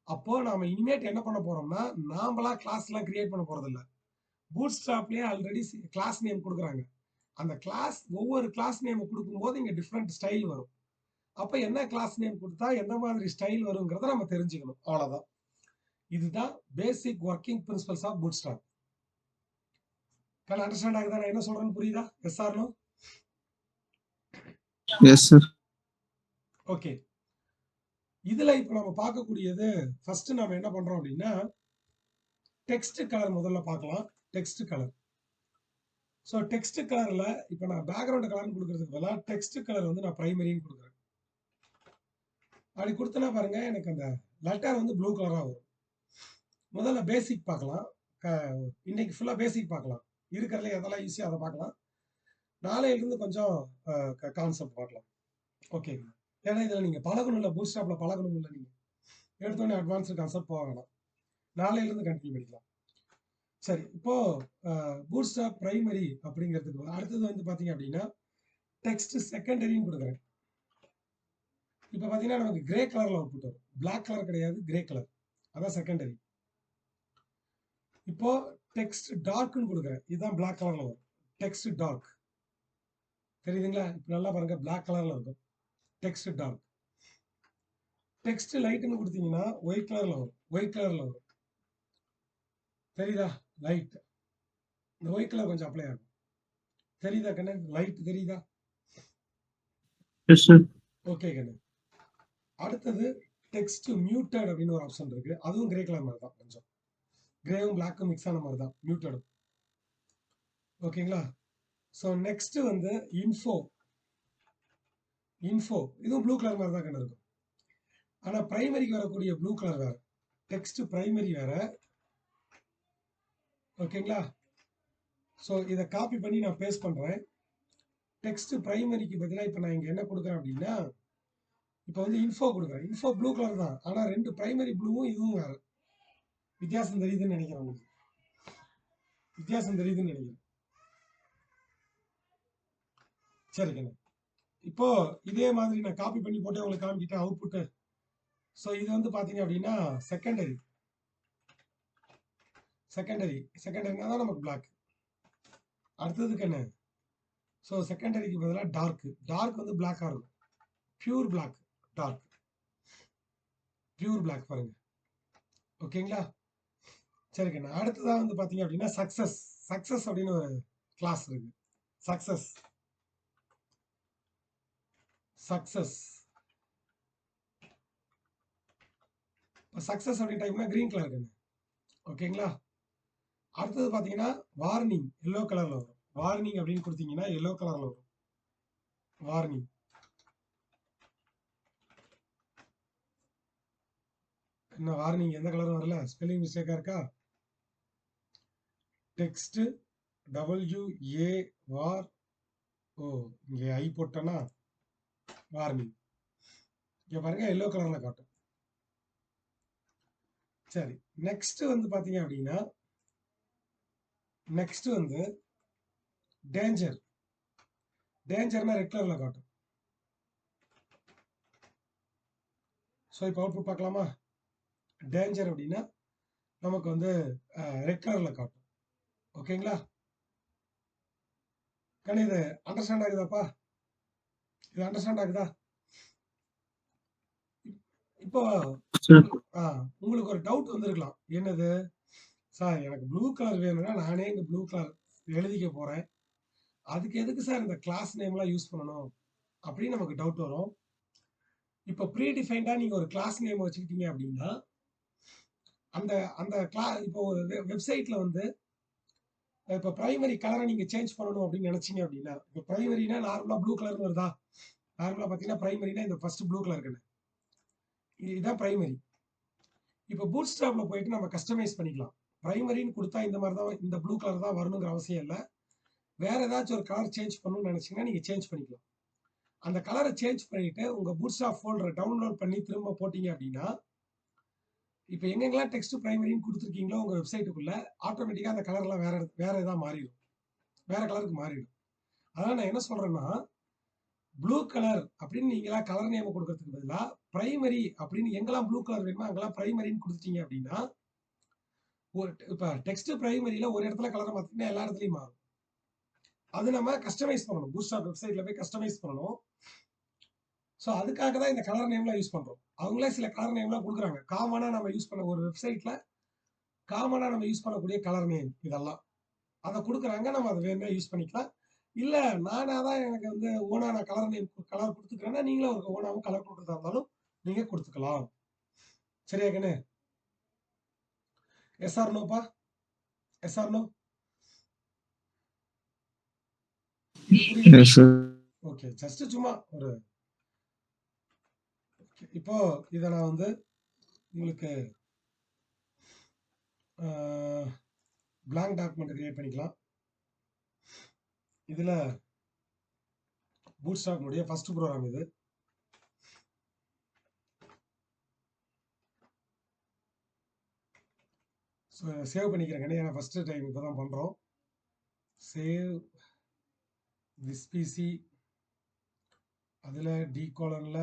அப்போ நாம இனிமேட் என்ன பண்ண போறோம்னா நாமளா கிளாஸ் எல்லாம் கிரியேட் பண்ண போறது இல்ல. பூட்ஸ்ட்ராப்லயே ஆல்ரெடி கிளாஸ் நேம் கொடுக்குறாங்க. அந்த கிளாஸ் ஒவ்வொரு கிளாஸ் நேம் கொடுக்கும்போது இங்க டிஃப்ரெண்ட் ஸ்டைல் வரும். அப்ப என்ன கிளாஸ் நேம் கொடுத்தா எந்த மாதிரி ஸ்டைல் வருங்கிறத நம்ம தெரிஞ்சுக்கணும். அவ்வளவுதான். இதுதான் basic working principles of bootstrap. Understand ஆகுதா? நான் என்ன சொல்றேன்னு புரியுதா? Yes or no? Yes sir. Okay, இதுல இப்ப நம்ம பார்க்கக்கூடியது ஃபர்ஸ்ட் நாம என்ன பண்றோம் அப்படின்னா டெக்ஸ்ட் கலர் முதல்ல பார்க்கலாம். Text colour. ஸோ டெக்ஸ்ட் கலர்ல இப்ப நான் பேக்ரவுண்ட் கலர்னு கொடுக்கறதுக்கு பதிலாக டெக்ஸ்ட் கலர் வந்து நான் பிரைமரின்னு கொடுக்குறேன். அப்படி கொடுத்தனா பாருங்க எனக்கு அந்த லெட்டர் வந்து ப்ளூ கலரா வரும். முதல்ல பேசிக் பார்க்கலாம். இன்னைக்கு ஃபுல்லா பேசிக் பார்க்கலாம். இருக்கிறதுல எதெல்லாம் ஈஸியா அதை பார்க்கலாம். நாளையில இருந்து கொஞ்சம் கான்செப்ட் பார்க்கலாம். ஓகே, ஏன்னா இதுல நீங்க பழகணும் இல்ல, பூட்ஸ்ட்ராப்ல பழகணும் இல்ல, நீங்க எடுத்தோடனே அட்வான்ஸ்டு கான்செப்ட் போகலாம். நாளையில இருந்து கண்டினியூ பண்ணிக்கலாம். சரி, இப்போ பூட்ஸ்ட்ராப் பிரைமரி அப்படிங்கிறதுக்கு அடுத்தது வந்து பாத்தீங்க அப்படின்னா டெக்ஸ்ட் செகண்டரின்னு கொடுக்குறேன். இப்ப பாத்தீங்கன்னா நமக்கு கிரே கலர்ல அவுட்புட் வரும். பிளாக் கலர் கிடையாது, கிரே கலர், அதான் செகண்டரி. இப்போ டெக்ஸ்ட் டார்க்னு கொடுக்குறேன். இதுதான் பிளாக் கலர்ல வரும். டெக்ஸ்ட் டார்க் தெரியுதுங்களா? இப்ப நல்லா பாருங்க, பிளாக் கலர்ல இருக்கும். Text dark. டெக்ஸ்ட் லைட்னு கொடுத்தீங்கன்னா ஒயிட் கலர்ல வரும். ஒயிட் கலர்ல வரும். தெரியுதா? லைட். இந்த ஒயிட் கலர் கொஞ்சம் அப்ளை ஆகும். தெரியுதா கண்ணு? லைட் தெரியுதா? ஓகே கண்ணு. அடுத்தது டெக்ஸ்ட் மியூட்டட் அப்படின்னு ஒரு ஆப்ஷன் இருக்கு. அதுவும் கிரே கலர் மாதிரி தான், கொஞ்சம் கிரேவும் பிளாக்கும் மிக்ஸ் ஆன மாதிரி தான் மியூட்டடும். ஓகேங்களா? ஸோ நெக்ஸ்ட் வந்து இன்ஃபோ. இன்ஃபோ இதுவும் ப்ளூ கலர் மாதிரி தான் கண்ணு இருக்கும். ஆனால் பிரைமரிக்கு வரக்கூடிய ப்ளூ கலர் வேறு, டெக்ஸ்ட் பிரைமரி வேறு. ஓகேங்களா? ஸோ இதை காப்பி பண்ணி நான் பேஸ்ட் பண்ணுறேன். டெக்ஸ்ட் பிரைமரிக்கு பதிலாக இப்போ நான் இங்கே என்ன கொடுக்குறேன் அப்படின்னா, இப்போ வந்து இன்ஃபோ கொடுக்குறேன். இன்ஃபோ ப்ளூ கலர் தான், ஆனால் 2 பிரைமரி ப்ளூவும் இதுவும் வேறு. வித்தியாசம் தெரியுதுன்னு நினைக்கிறேன் உங்களுக்கு. வித்தியாசம் தெரியுதுன்னு நினைக்கிறேன். சரிங்க. இப்போ இதே மாதிரி நான் காப்பி பண்ணி போட்டு உங்களுக்கு காமிக்கிட்டேன் அவுட்புட்டு. ஸோ இது வந்து பார்த்தீங்க அப்படின்னா செகண்டரி. செகண்டரினா தான் நமக்கு பிளாக். அடுத்ததுக்கு என்ன? ஸோ செகண்டரிக்கு பதிலாக டார்க் வந்து பிளாக்காக இருக்கும். Pure black, dark, pure black பாருங்க. ஓகேங்களா? சரிங்க. அடுத்ததான் வந்து பார்த்தீங்க அப்படின்னா சக்சஸ் அப்படின்னு ஒரு கிளாஸ் இருக்கு. சக்சஸ் அப்படி டைப்னா கிரீன் கலர் இருக்கு. ஓகேங்களா? அடுத்தது பார்த்தீங்கன்னா வார்னிங் எல்லோ கலர்ல வரும். வார்னிங் அப்படின்னு கொடுத்தீங்கன்னா எல்லோ கலர்ல வரும். வார்னிங் என்ன வார்னிங் எந்த கலரும் வரல? ஸ்பெல்லிங் மிஸ்டேக்கா இருக்கா? டெக்ஸ்ட் WA வார், ஓ இங்கே ஐ போட்டேன்னா வார்னிங். இங்க பாருங்க எல்லோ கலர்ல காட்டும். சரி, நெக்ஸ்ட் வந்து பாத்தீங்க அப்படின்னா நெக்ஸ்ட் வந்து டேஞ்சர்னா ரெட் கலர்ல காட்டும். ஸோ இப்போ அவுட்புட் பார்க்கலாமா? டேஞ்சர் அப்படின்னா நமக்கு வந்து ரெட் கலர்ல காட்டும். ஓகேங்களா? கண்ணு இது அண்டர்ஸ்டாண்ட் ஆகுதாப்பா? இது அண்டர்ஸ்டாண்ட் ஆகுதா? இப்போ உங்களுக்கு ஒரு டவுட் வந்திருக்கலாம். என்னது சார், எனக்கு ப்ளூ கலர் வேணும்னா நானே இங்க ப்ளூ கலர் எழுதிக்க போறேன், அதுக்கு எதுக்கு சார் இந்த கிளாஸ் நேம்லாம் யூஸ் பண்ணணும் அப்படின்னு நமக்கு டவுட் வரும். இப்போ ப்ரீ டிஃபைன்டா நீங்க ஒரு கிளாஸ் நேம் வச்சுக்கிட்டீங்க அப்படின்னா அந்த அந்த இப்போ ஒரு வெப்சைட்ல வந்து இப்போ பிரைமரி கலரை நீங்க சேஞ்ச் பண்ணணும் அப்படின்னு நினைச்சீங்க அப்படின்னா, இப்போ பிரைமரினா நார்மலா ப்ளூ கலர்னு வருதா? நார்மலா பாத்தீங்கன்னா பிரைமரினா இந்த ஃபர்ஸ்ட் ப்ளூ கலர் இருக்குன்னு, இதுதான் பிரைமரி. இப்போ பூட் ஸ்ட்ராப்ல போயிட்டு நம்ம கஸ்டமைஸ் பண்ணிக்கலாம். பிரைமரின்னு கொடுத்தா இந்த மாதிரி தான், இந்த ப்ளூ கலர் தான் வரணுங்கிற அவசியம் இல்லை. வேற ஏதாச்சும் ஒரு கலர் சேஞ்ச் பண்ணணும்னு நினைச்சீங்கன்னா நீங்க சேஞ்ச் பண்ணிக்கலாம். அந்த கலரை சேஞ்ச் பண்ணிட்டு உங்க பூட் ஸ்ட்ராப் ஃபோல்டரை டவுன்லோட் பண்ணி திரும்ப போட்டீங்க அப்படின்னா, இப்போ எங்கெங்கெல்லாம் டெக்ஸ்ட் பிரைமரின்னு கொடுத்துருக்கீங்களோ உங்க வெப்சைட்டுக்குள்ள ஆட்டோமேட்டிக்கா அந்த கலர்லாம் வேற ஏதாவது மாறிடும், வேற கலருக்கு மாறிடும். அதான் நான் என்ன சொல்றேன்னா, ப்ளூ கலர் அப்படின்னு நீங்களா கலர் நேம் கொடுக்கறதுக்கு பதிலாக பிரைமரி அப்படின்னு எங்கெல்லாம் ப்ளூ கலர் வேணுமோ அங்கெல்லாம் பிரைமரின்னு கொடுத்துட்டீங்க அப்படின்னா, இப்போ டெக்ஸ்ட் பிரைமரியில ஒரு இடத்துல கலர் மாத்தினா எல்லா இடத்துலையும் மாறும். அது நம்ம கஸ்டமைஸ் பண்ணணும். பூட்ஸ்ட்ராப் வெப்சைட்ல போய் கஸ்டமைஸ் பண்ணணும். ஸோ அதுக்காக தான் இந்த கலர் நேம்லாம் யூஸ் பண்றோம். அவங்களே சில கலர் நேம்லாம் கொடுக்குறாங்க. காமனா நம்ம யூஸ் பண்ண ஒரு வெப்சைட்ல காமனா நம்ம யூஸ் பண்ணக்கூடிய கலர் நேம் இதெல்லாம் அதை கொடுக்குறாங்க. நம்ம அதை வேணும்னா யூஸ் பண்ணிக்கலாம். இல்ல நானா தான் எனக்கு வந்து ஓனா நான் கலர் நேம் கலர் கொடுத்துக்கிறேன்னா நீங்களும் ஒரு ஓனாவும் கலர் கொடுக்குறதா இருந்தாலும் நீங்க கொடுத்துக்கலாம். சரியா கண்ணு? எஸ் ஆர் நோப்பா? Yes or no? Okay, just சும்மா ஒரு இப்போ இதை நான் வந்து உங்களுக்கு blank டாக்குமெண்ட் கிரியேட் பண்ணிக்கலாம். இதுல பூட்ஸ்ட்ராப் உடைய ஃபர்ஸ்ட் ப்ரோக்ராம் இது. சேவ் பண்ணிக்கிறேன். ஏன்னா ஃபர்ஸ்ட் டைம் இப்போ தான் பண்றோம். சேவ் திஸ் பிசி, அதில் டி கோலன்ல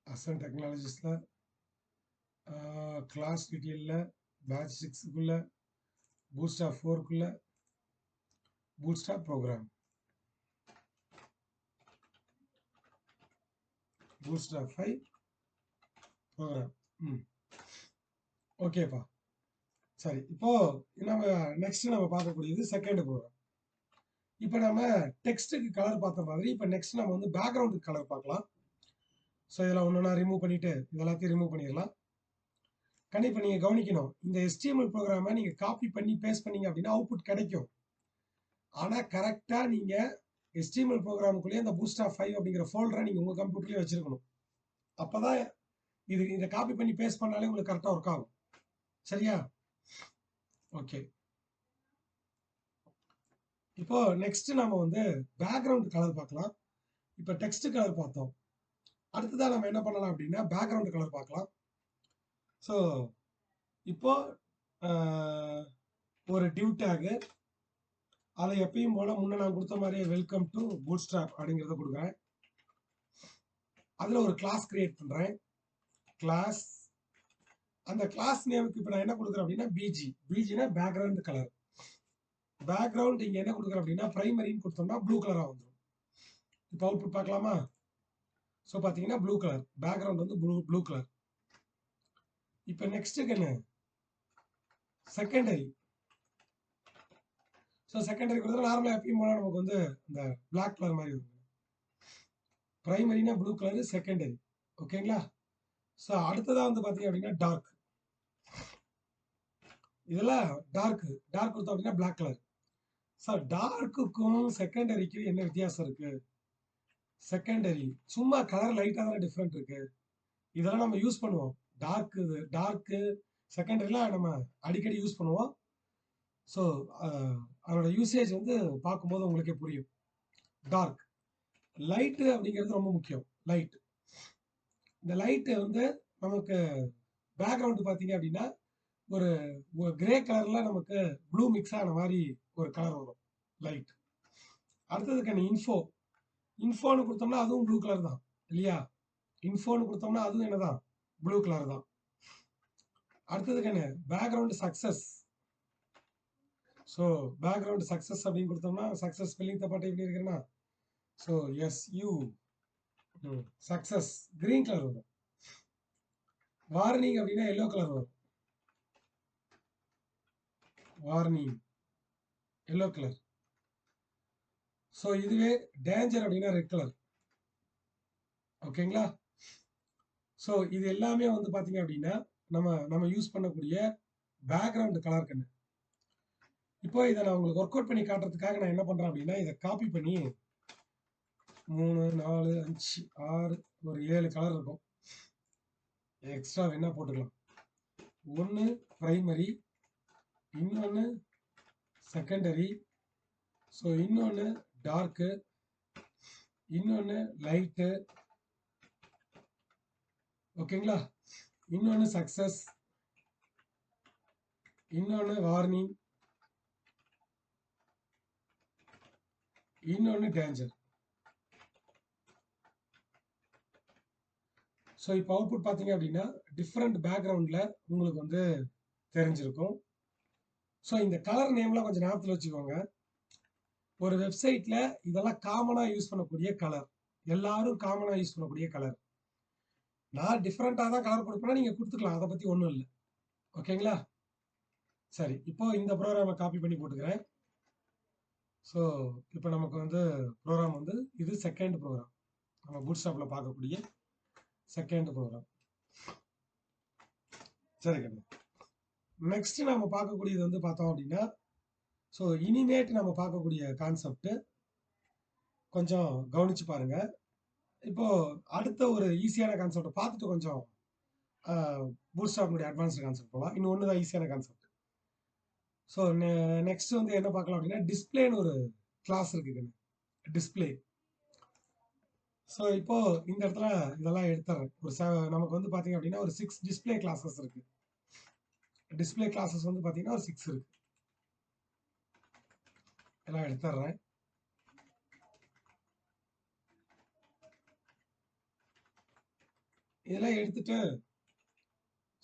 அசன் டெக்னாலஜிஸ்ல கிளாஸ் டீட்டெயில்ல பேட்ச் 6க்குள்ள பூட்ஸ்ட்ராப் 4க்குள்ள பூட்ஸ்ட்ராப் ப்ரோக்ராம், பூட்ஸ்ட்ராப் 5 ப்ரோக்ராம். ஓகேப்பா. சரி, இப்போ நம்ம நெக்ஸ்ட் நம்ம பார்க்கக்கூடியது செகண்ட் ப்ரோக்ராம். இப்போ நம்ம டெக்ஸ்ட்டுக்கு கலர் பார்த்த மாதிரி இப்போ நெக்ஸ்ட் நம்ம வந்து பேக்ரவுண்டுக்கு கலர் பார்க்கலாம். ஸோ இதெல்லாம் ஒன்று ரிமூவ் பண்ணிட்டு இதெல்லாத்தையும் ரிமூவ் பண்ணிடலாம். கண்டிப்பாக நீங்கள் கவனிக்கணும், இந்த HTML ப்ரோக்ராமை நீங்கள் காப்பி பண்ணி பேஸ்ட் பண்ணீங்க அப்படின்னா அவுட்புட் கிடைக்கும். ஆனால் கரெக்டாக நீங்கள் HTML ப்ரோக்ராமுக்குள்ளேயே அந்த bootstrap5 அப்படிங்கிற ஃபோல்டரை நீங்க உங்க கம்ப்யூட்டர்லயே வச்சிருக்கணும். அப்பதான் இதை காப்பி பண்ணி பேஸ்ட் பண்ணாலே உங்களுக்கு கரெக்டா ஒர்க் ஆகும். சரியா? ஓகே. இப்போ நெக்ஸ்ட் நம்ம வந்து பேக்ரவுண்ட் கலர் பார்க்கலாம். இப்போ டெக்ஸ்ட் கலர் பார்த்தோம். அடுத்ததா நம்ம என்ன பண்ணலாம் அப்படின்னா பேக்ரவுண்ட் கலர் பார்க்கலாம். ஸோ இப்போ ஒரு டிவ் டேக், அதை எப்பயும் போல முன்ன நான் கொடுத்த மாதிரியே வெல்கம் டு பூட்ஸ்ட்ராப் அப்படிங்கிறத கொடுக்குறேன். அதுல ஒரு கிளாஸ் கிரியேட் பண்றேன். கிளாஸ், அந்த கிளாஸ் நேமுக்கு இப்போ நான் என்ன கொடுக்குறேன் அப்படின்னா பிஜினா பேக்ரவுண்ட் கலர். பேக்ரவுண்ட் இங்க என்ன கொடுக்குறேன் அப்படின்னா பிரைமரின்னு கொடுத்தோம்னா ப்ளூ கலரா வந்துடும். இப்போ அவுட்புட் பார்க்கலாமா? ஸோ பார்த்தீங்கன்னா ப்ளூ கலர், பேக்ரவுண்ட் வந்து ப்ளூ கலர். இப்போ நெக்ஸ்ட்டுக்கு என்ன? செகண்டரி. ஸோ செகண்டரி கொடுத்தா நார்மலாக எப்பயும் போல நமக்கு வந்து இந்த பிளாக் கலர் மாதிரி இருக்கும். பிரைமரினா ப்ளூ கலர், செகண்டரி. ஓகேங்களா? ஸோ அடுத்ததாக வந்து பார்த்தீங்க அப்படின்னா டார்க். இதெல்லாம் டார்க் கொடுத்தோம் அப்படின்னா பிளாக் கலர். ஸோ டார்க்குக்கும் செகண்டரிக்கும் என்ன வித்தியாசம் இருக்கு? செகண்டரி சும்மா கலர் லைட்டாக தானே டிஃப்ரெண்ட் இருக்கு. இதெல்லாம் நம்ம யூஸ் பண்ணுவோம். டார்க்கு செகண்டரிலாம் நம்ம அடிக்கடி யூஸ் பண்ணுவோம். ஸோ அதோட யூசேஜ் வந்து பார்க்கும்போது உங்களுக்கே புரியும். டார்க், லைட்டு அப்படிங்கிறது ரொம்ப முக்கியம். லைட், இந்த லைட்டு வந்து நமக்கு பேக்ரவுண்டு பார்த்தீங்க அப்படின்னா ஒரு கிரே கலர்ல நமக்கு ப்ளூ மிக்ஸ் ஆன மாதிரி ஒரு கலர் வரும் லைட். அடுத்ததுக்கு இன்ஃபோன்னு கொடுத்தோம்னா அதுவும் ப்ளூ கலர் தான் இல்லையா? இன்ஃபோன்னு கொடுத்தோம்னா அதுவும் என்னதான் ப்ளூ கலர் தான். அடுத்ததுக்கு என்ன? Background success. So background success அப்படின்னு கொடுத்தோம்னா சக்சஸ் ஸ்பெல்லிங் தப்பா டைப் பண்ணியிருக்கிறேன்னா so SU success green colour வரும். வார்னிங் அப்படின்னா எல்லோ கலர் வரும். Warning yellow colour. ஸோ இதுவே டேஞ்சர் அப்படின்னா ரெட் கலர். ஓகேங்களா? ஸோ இது எல்லாமே வந்து பார்த்தீங்க அப்படின்னா நம்ம யூஸ் பண்ணக்கூடிய பேக்ரவுண்ட் கலர் கண்ணு. இப்போ இதை நான் உங்களுக்கு ஒர்க் அவுட் பண்ணி காட்டுறதுக்காக நான் என்ன பண்றேன் அப்படின்னா இதை காப்பி பண்ணி 3, 4, 5, 6 ஒரு 7 கலர் இருக்கும். எக்ஸ்ட்ரா வேணா போட்டுக்கலாம். ஒன்று பிரைமரி, இன்னொன்று செகண்டரி, ஸோ இன்னொன்று டார்க்கு, இன்னொன்று லைட்டு. ஓகேங்களா? இன்னொன்று சக்சஸ், இன்னொன்று வார்னிங், இன்னொன்று டேஞ்சர். ஸோ இப்போ அவுட்புட் பார்த்தீங்க அப்படின்னா டிஃப்ரெண்ட் பேக்ரவுண்டில் உங்களுக்கு வந்து தெரிஞ்சிருக்கும். ஸோ இந்த கலர் நேம்லாம் கொஞ்சம் ஞாபகத்தில் வச்சுக்கோங்க. ஒரு வெப்சைட்ல இதெல்லாம் காமனாக யூஸ் பண்ணக்கூடிய கலர், எல்லாரும் காமனாக யூஸ் பண்ணக்கூடிய கலர். நான் டிஃப்ரெண்ட்டாக தான் கலர் கொடுப்பேன்னா நீங்கள் கொடுத்துக்கலாம், அதை பற்றி ஒன்றும் இல்லை. ஓகேங்களா? சரி, இப்போ இந்த ப்ரோக்ராமை காப்பி பண்ணி போட்டுக்கிறேன். ஸோ இப்போ நமக்கு வந்து ப்ரோக்ராம் வந்து இது செகண்ட் ப்ரோக்ராம், நம்ம பூட்ஸ்ட்ராப்ல பார்க்கக்கூடிய செகண்ட் ப்ரோக்ராம். சரி கண்ணு, நெக்ஸ்ட் நம்ம பார்க்கக்கூடியது வந்து பார்த்தோம் அப்படின்னா ஸோ இனிமேட் நம்ம பார்க்கக்கூடிய கான்செப்ட் கொஞ்சம் கவனிச்சு பாருங்க. இப்போ அடுத்த ஒரு ஈஸியான கான்செப்டை பார்த்துட்டு கொஞ்சம் பூட்ஸ்ட்ராப்னுடைய அட்வான்ஸ்டு கான்செப்ட் போகலாம். இன்னொன்று தான் ஈஸியான கான்செப்ட். ஸோ நெக்ஸ்ட் வந்து என்ன பார்க்கலாம் அப்படின்னா டிஸ்பிளேன்னு ஒரு கிளாஸ் இருக்குங்க, டிஸ்பிளே. ஸோ இப்போ இந்த இடத்துல இதெல்லாம் எடுத்துறேன். நமக்கு வந்து பார்த்தீங்க அப்படின்னா ஒரு 6 டிஸ்பிளே கிளாஸஸ் இருக்கு. டிஸ்பிளே கிளாஸஸ் வந்து பார்த்தீங்கன்னா ஒரு 6 இருக்கு. எல்லாம் எடுத்துறேன். இதெல்லாம் எடுத்துட்டு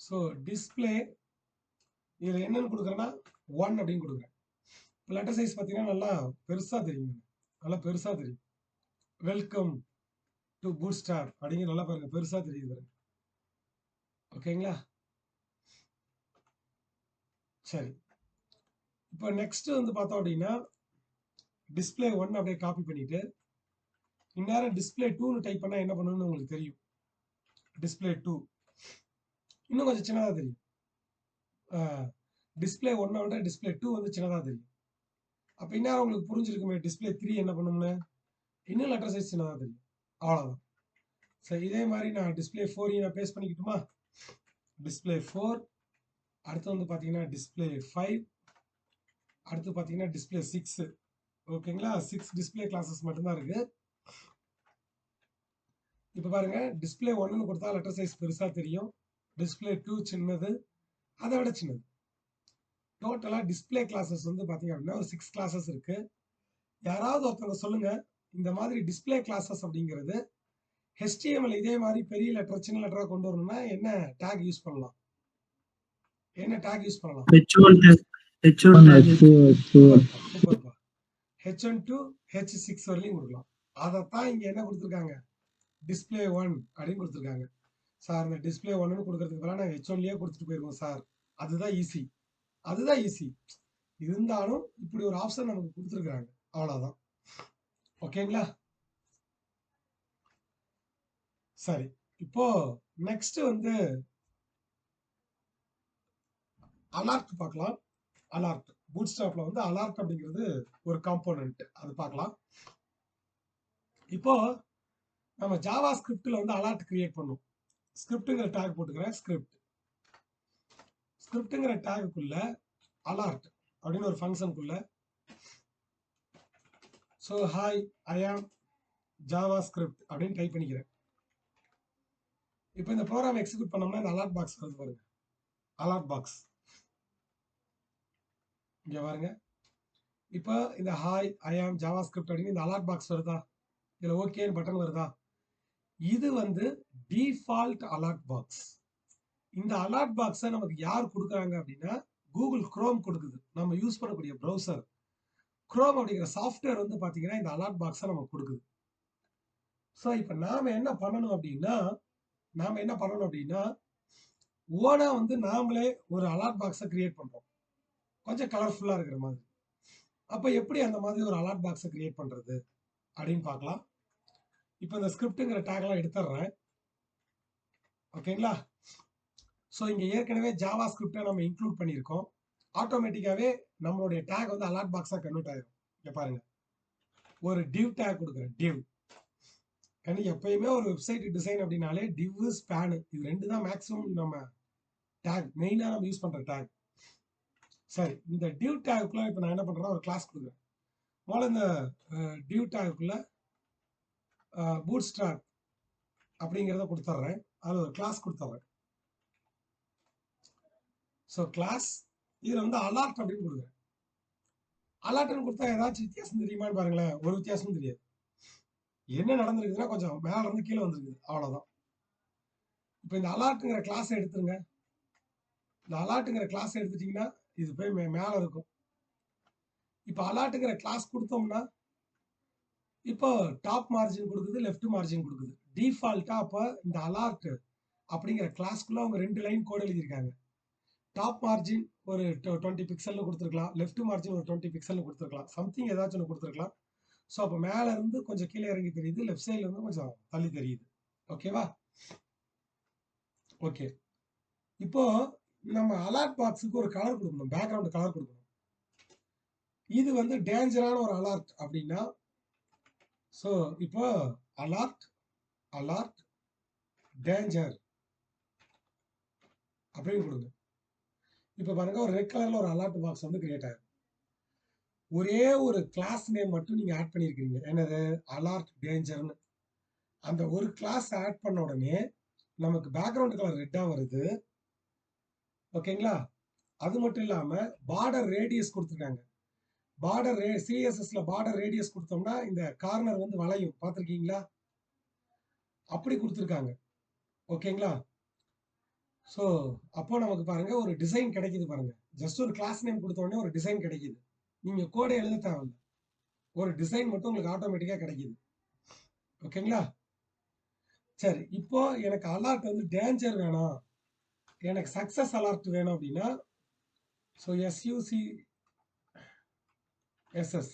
ஸோ டிஸ்பிளே இதில் என்னன்னு கொடுக்குறேன்னா 1 அப்படின்னு கொடுக்குறேன். இப்போ லெட்டர் சைஸ் பார்த்தீங்கன்னா நல்லா பெருசாக தெரியுங்க, நல்லா பெருசாக தெரியும். வெல்கம் டு பூட்ஸ்ட்ராப் அப்படிங்கிற நல்லா பாருங்க, பெருசாக தெரியுது பாருங்க. ஓகேங்களா? சரி, இப்போ நெக்ஸ்ட் வந்து பார்த்தோம் அப்படின்னா டிஸ்பிளே 1 அப்படியே காப்பி பண்ணிட்டு இந்நேரம் டிஸ்பிளே 2ன்னு டைப் பண்ணால் என்ன பண்ணணும்னு உங்களுக்கு தெரியும். டிஸ்பிளே 2 இன்னும் கொஞ்சம் சின்னதாக தெரியும். டிஸ்பிளே 1 விட டிஸ்பிளே 2 வந்து சின்னதாக தெரியும். அப்போ இந்நேரம் உங்களுக்கு புரிஞ்சிருக்குமே டிஸ்பிளே 3 என்ன பண்ணும்னு. இன்னும் லெட்டர் சைஸ் சின்னதாக தெரியும். அவ்வளோதான். சரி, இதே மாதிரி நான் டிஸ்பிளே 4 நான் பேஸ்ட் பண்ணிக்கிட்டுமா? டிஸ்பிளே 4, அடுத்து வந்து பார்த்தீங்கன்னா டிஸ்பிளே 5, அடுத்து பார்த்தீங்கன்னா டிஸ்பிளே 6. ஓகேங்களா? 6 டிஸ்பிளே கிளாஸஸ் மட்டும்தான் இருக்கு. இப்போ பாருங்க, டிஸ்பிளே 1ன்னு கொடுத்தா லெட்டர் சைஸ் பெருசா தெரியும். டிஸ்பிளே 2 சின்னது, அதை விட சின்னது. டோட்டலா டிஸ்பிளே கிளாஸஸ் வந்து பாத்தீங்க அப்படின்னா ஒரு 6 கிளாஸஸ் இருக்கு. யாராவது ஒருத்தவங்க சொல்லுங்க, இந்த மாதிரி டிஸ்பிளே கிளாஸஸ் அப்படிங்கிறது HTML இதே மாதிரி பெரிய லெட்டர் சின்ன லெட்டரா கொண்டு வரணும்னா என்ன டேக் யூஸ் பண்ணலாம்? என்ன டேக் யூஸ் பண்ணலாம்? H1 tag, H1 tag. சூப்பர்ப்பா. H1 to H6 வரையும் கொடுக்கலாம். அதைத்தான் இங்க என்ன கொடுத்துருக்காங்க? டிஸ்பிளே 1 அப்படின்னு கொடுத்துருக்காங்க. சார், இந்த டிஸ்பிளே 1ன்னு கொடுக்கறதுக்கு பதிலாக நாங்கள் H1லயே கொடுத்துட்டு போயிருக்கோம் சார். அதுதான் ஈஸி. அதுதான் ஈஸி. இருந்தாலும் இப்படி ஒரு ஆப்ஷன் நமக்கு கொடுத்துருக்காங்க. அவ்வளவுதான். ஓகேங்களா? சரி, இப்போ நெக்ஸ்ட் வந்து அலர்ட் பார்க்கலாம். அலர்ட் பூட்ஸ்ட்ராப்ல வந்து அலர்ட் அப்படிங்கிறது ஒரு காம்போனன்ட், அது பார்க்கலாம். இப்போ நம்ம ஜாவா ஸ்கிரிப்ட்ல வந்து அலர்ட் கிரியேட் பண்ணும். ஸ்கிரிப்ட்ங்கிற டேக் போட்டுக்கிறேன். ஸ்கிரிப்ட்ங்கிற டேக்குள்ள அலர்ட் அப்படின்னு ஒரு ஃபங்க்ஷனுக்குள்ள ஸோ ஹாய் ஐ ஆம் ஜாவா ஸ்கிரிப்ட் அப்படின்னு டைப் பண்ணிக்கிறேன். இப்போ இந்த ப்ரோக்ராம் எக்ஸிக்யூட் பண்ணோம்னா இந்த அலர்ட் பாக்ஸ் வருது பாருங்க. அலர்ட் பாக்ஸ் இங்க பாருங்க. இப்போ இந்த ஹாய் ஐ ஆம் ஜாவா ஸ்கிரிப்ட் அப்படின்னு இந்த அலர்ட் பாக்ஸ் வருதா? இதுல ஓகே பட்டன் வருதா? இது வந்து டிஃபால்ட் அலர்ட் பாக்ஸ். இந்த அலர்ட் பாக்ஸை நமக்கு யார் கொடுக்குறாங்க அப்படின்னா கூகுள் குரோம் கொடுக்குது. நம்ம யூஸ் பண்ணக்கூடிய ப்ரௌசர் குரோம் அப்படிங்கிற சாஃப்ட்வேர் வந்து பாத்தீங்கன்னா இந்த அலர்ட் பாக்ஸை நமக்கு கொடுக்குது. ஸோ இப்போ நாம என்ன பண்ணணும் அப்படின்னா ஓனா வந்து நாமளே ஒரு அலர்ட் பாக்ஸை கிரியேட் பண்றோம், கொஞ்சம் கலர்ஃபுல்லா இருக்கிற மாதிரி. அப்ப எப்படி அந்த மாதிரி ஒரு அலர்ட் பாக்ஸை கிரியேட் பண்றது அப்படின்னு பார்க்கலாம். இப்போ இந்த ஸ்கிரிப்ட்ங்கிற டேக்லாம் எடுத்துடுறேன். ஓகேங்களா? ஸோ இங்க ஏற்கனவே ஜாவா ஸ்கிரிப்டை நம்ம இன்க்ளூட் பண்ணியிருக்கோம். ஆட்டோமேட்டிக்காவே நம்மளுடைய டேக் வந்து அலர்ட் பாக்ஸா கன்வெர்ட் ஆயிரும். இங்க பாருங்க, ஒரு டிவ் டேக் கொடுக்குறேன். டிவ் எப்பயுமே ஒரு வெப்சைட் டிசைன் அப்படின்னாலே டிவ் ஸ்பேன் இது ரெண்டு தான் மேக்ஸிமம் நம்ம டேக் மெயினா நம்ம யூஸ் பண்ற டேக். சரி, இந்த டிவ் டேக்குள்ள இப்போ நான் என்ன பண்றேன்னா ஒரு கிளாஸ் கொடுக்குறேன். முதல்ல இந்த டிவ் டேக்குள்ள பூட்ஸ்ட்ராப் அப்படிங்கிறத கொடுத்துட்றேன். அது ஒரு கிளாஸ் கொடுத்துட்றேன். ஸோ கிளாஸ் இதுல வந்து அலர்ட் அப்படின்னு கொடுக்குறேன். அலர்ட்னு கொடுத்தா ஏதாச்சும் வித்தியாசம் தெரியுமான்னு பாருங்களேன். ஒரு வித்தியாசமும் தெரியாது. என்ன நடந்திருக்குதுன்னா கொஞ்சம் மேல இருந்து கீழே வந்திருக்குது, அவ்வளவுதான். இப்போ இந்த அலர்ட்ங்கிற கிளாஸ் எடுத்துருங்க. இந்த அலர்ட்ங்கிற கிளாஸ் எடுத்துட்டீங்கன்னா இது போய் மேல இருக்கும். இப்போ அலர்ட்ங்கிற கிளாஸ் கொடுத்தோம்னா இப்போ டாப் மார்ஜின் கொடுக்குது, லெஃப்ட் மார்ஜின் கொடுக்குது. டிஃபால்ட்டா அப்போ இந்த அலர்ட் அப்படிங்கிற கிளாஸ்க்குள்ள அவங்க 2 லைன் கோட் எழுதியிருக்காங்க. டாப் மார்ஜின் ஒரு 20 பிக்சல்ல கொடுத்துருக்கலாம், லெஃப்ட் மார்ஜின் ஒரு 20 பிக்சல்ல கொடுத்துருக்கலாம், சம்திங் ஏதாச்சும் ஒன்று கொடுத்துருக்கலாம். ஸோ அப்போ மேல இருந்து கொஞ்சம் கீழே இறங்கி தெரியுது, லெஃப்ட் சைட்ல இருந்து கொஞ்சம் தள்ளி தெரியுது. ஓகேவா? ஓகே. இப்போ நம்ம அலர்ட் பாக்ஸுக்கு ஒரு கலர் கொடுக்கணும், பேக்ரவுண்ட் கலர் கொடுக்கணும். இது வந்து டேஞ்சரான ஒரு அலர்ட் அப்படின்னா ஸோ இப்போ அலர்ட் டேஞ்சர் அப்படின்னு கொடுங்க. இப்போ பாருங்க, ஒரு ரெட் கலர்ல ஒரு அலர்ட் பாக்ஸ் வந்து கிரியேட் ஆகும். ஒரே ஒரு கிளாஸ் நேம் மட்டும் நீங்க ஆட் பண்ணிருக்கீங்க, என்னது? அலர்ட் டேஞ்சர்னு. அந்த ஒரு கிளாஸ் ஆட் பண்ண உடனே நமக்கு பேக்ரவுண்ட் கலர் ரெட்டா வருது. ஓகேங்களா? அது மட்டும் இல்லாம பார்டர் ரேடியஸ் கொடுத்துருக்காங்க. பார்டர் சிஎஸ்எஸ்ல பார்டர் ரேடியஸ் கொடுத்தோம்னா இந்த கார்னர் வந்து வளையும், பார்த்துருக்கீங்களா? அப்படி கொடுத்துருக்காங்க. ஓகேங்களா? ஸோ அப்போ நமக்கு பாருங்க ஒரு டிசைன் கிடைக்குது பாருங்க. ஜஸ்ட் ஒரு கிளாஸ் நேம் கொடுத்த உடனே ஒரு டிசைன் கிடைக்குது. நீங்க கோடை எழுத தேவையில்ல, ஒரு டிசைன் மட்டும் உங்களுக்கு ஆட்டோமேட்டிக்கா கிடைக்குது. ஓகேங்களா? சரி, இப்போ எனக்கு அலர்ட் வந்து டேஞ்சர் வேணாம், எனக்கு சக்சஸ் அலர்ட் வேணும் அப்படின்னா ஸோ SUCSS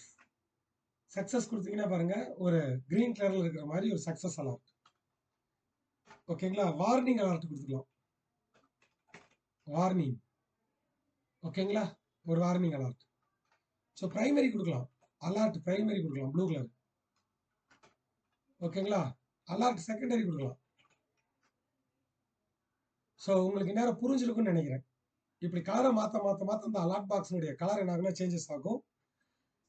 சக்சஸ் கொடுத்தீங்கன்னா பாருங்க ஒரு கிரீன் கலர்ல இருக்கிற மாதிரி ஒரு சக்சஸ் அலர்ட். ஓகேங்களா? வார்னிங் அலர்ட் கொடுத்துக்கலாம். வார்னிங். ஓகேங்களா? ஒரு வார்னிங் அலர்ட். ஸோ பிரைமரி கொடுக்கலாம், அலர்ட் பிரைமரி கொடுக்கலாம், ப்ளூ கலர். ஓகேங்களா? அலர்ட் செகண்டரி குடுக்கலாம். ஸோ உங்களுக்கு இந்நேரம் புரிஞ்சிருக்கும்னு நெனைக்கிறேன். இப்படி கலர மாத்த அந்த அலர்ட் பாக்ஸினுடைய கலர் என்ன ஆகும்னா சேஞ்சஸ் ஆகும்.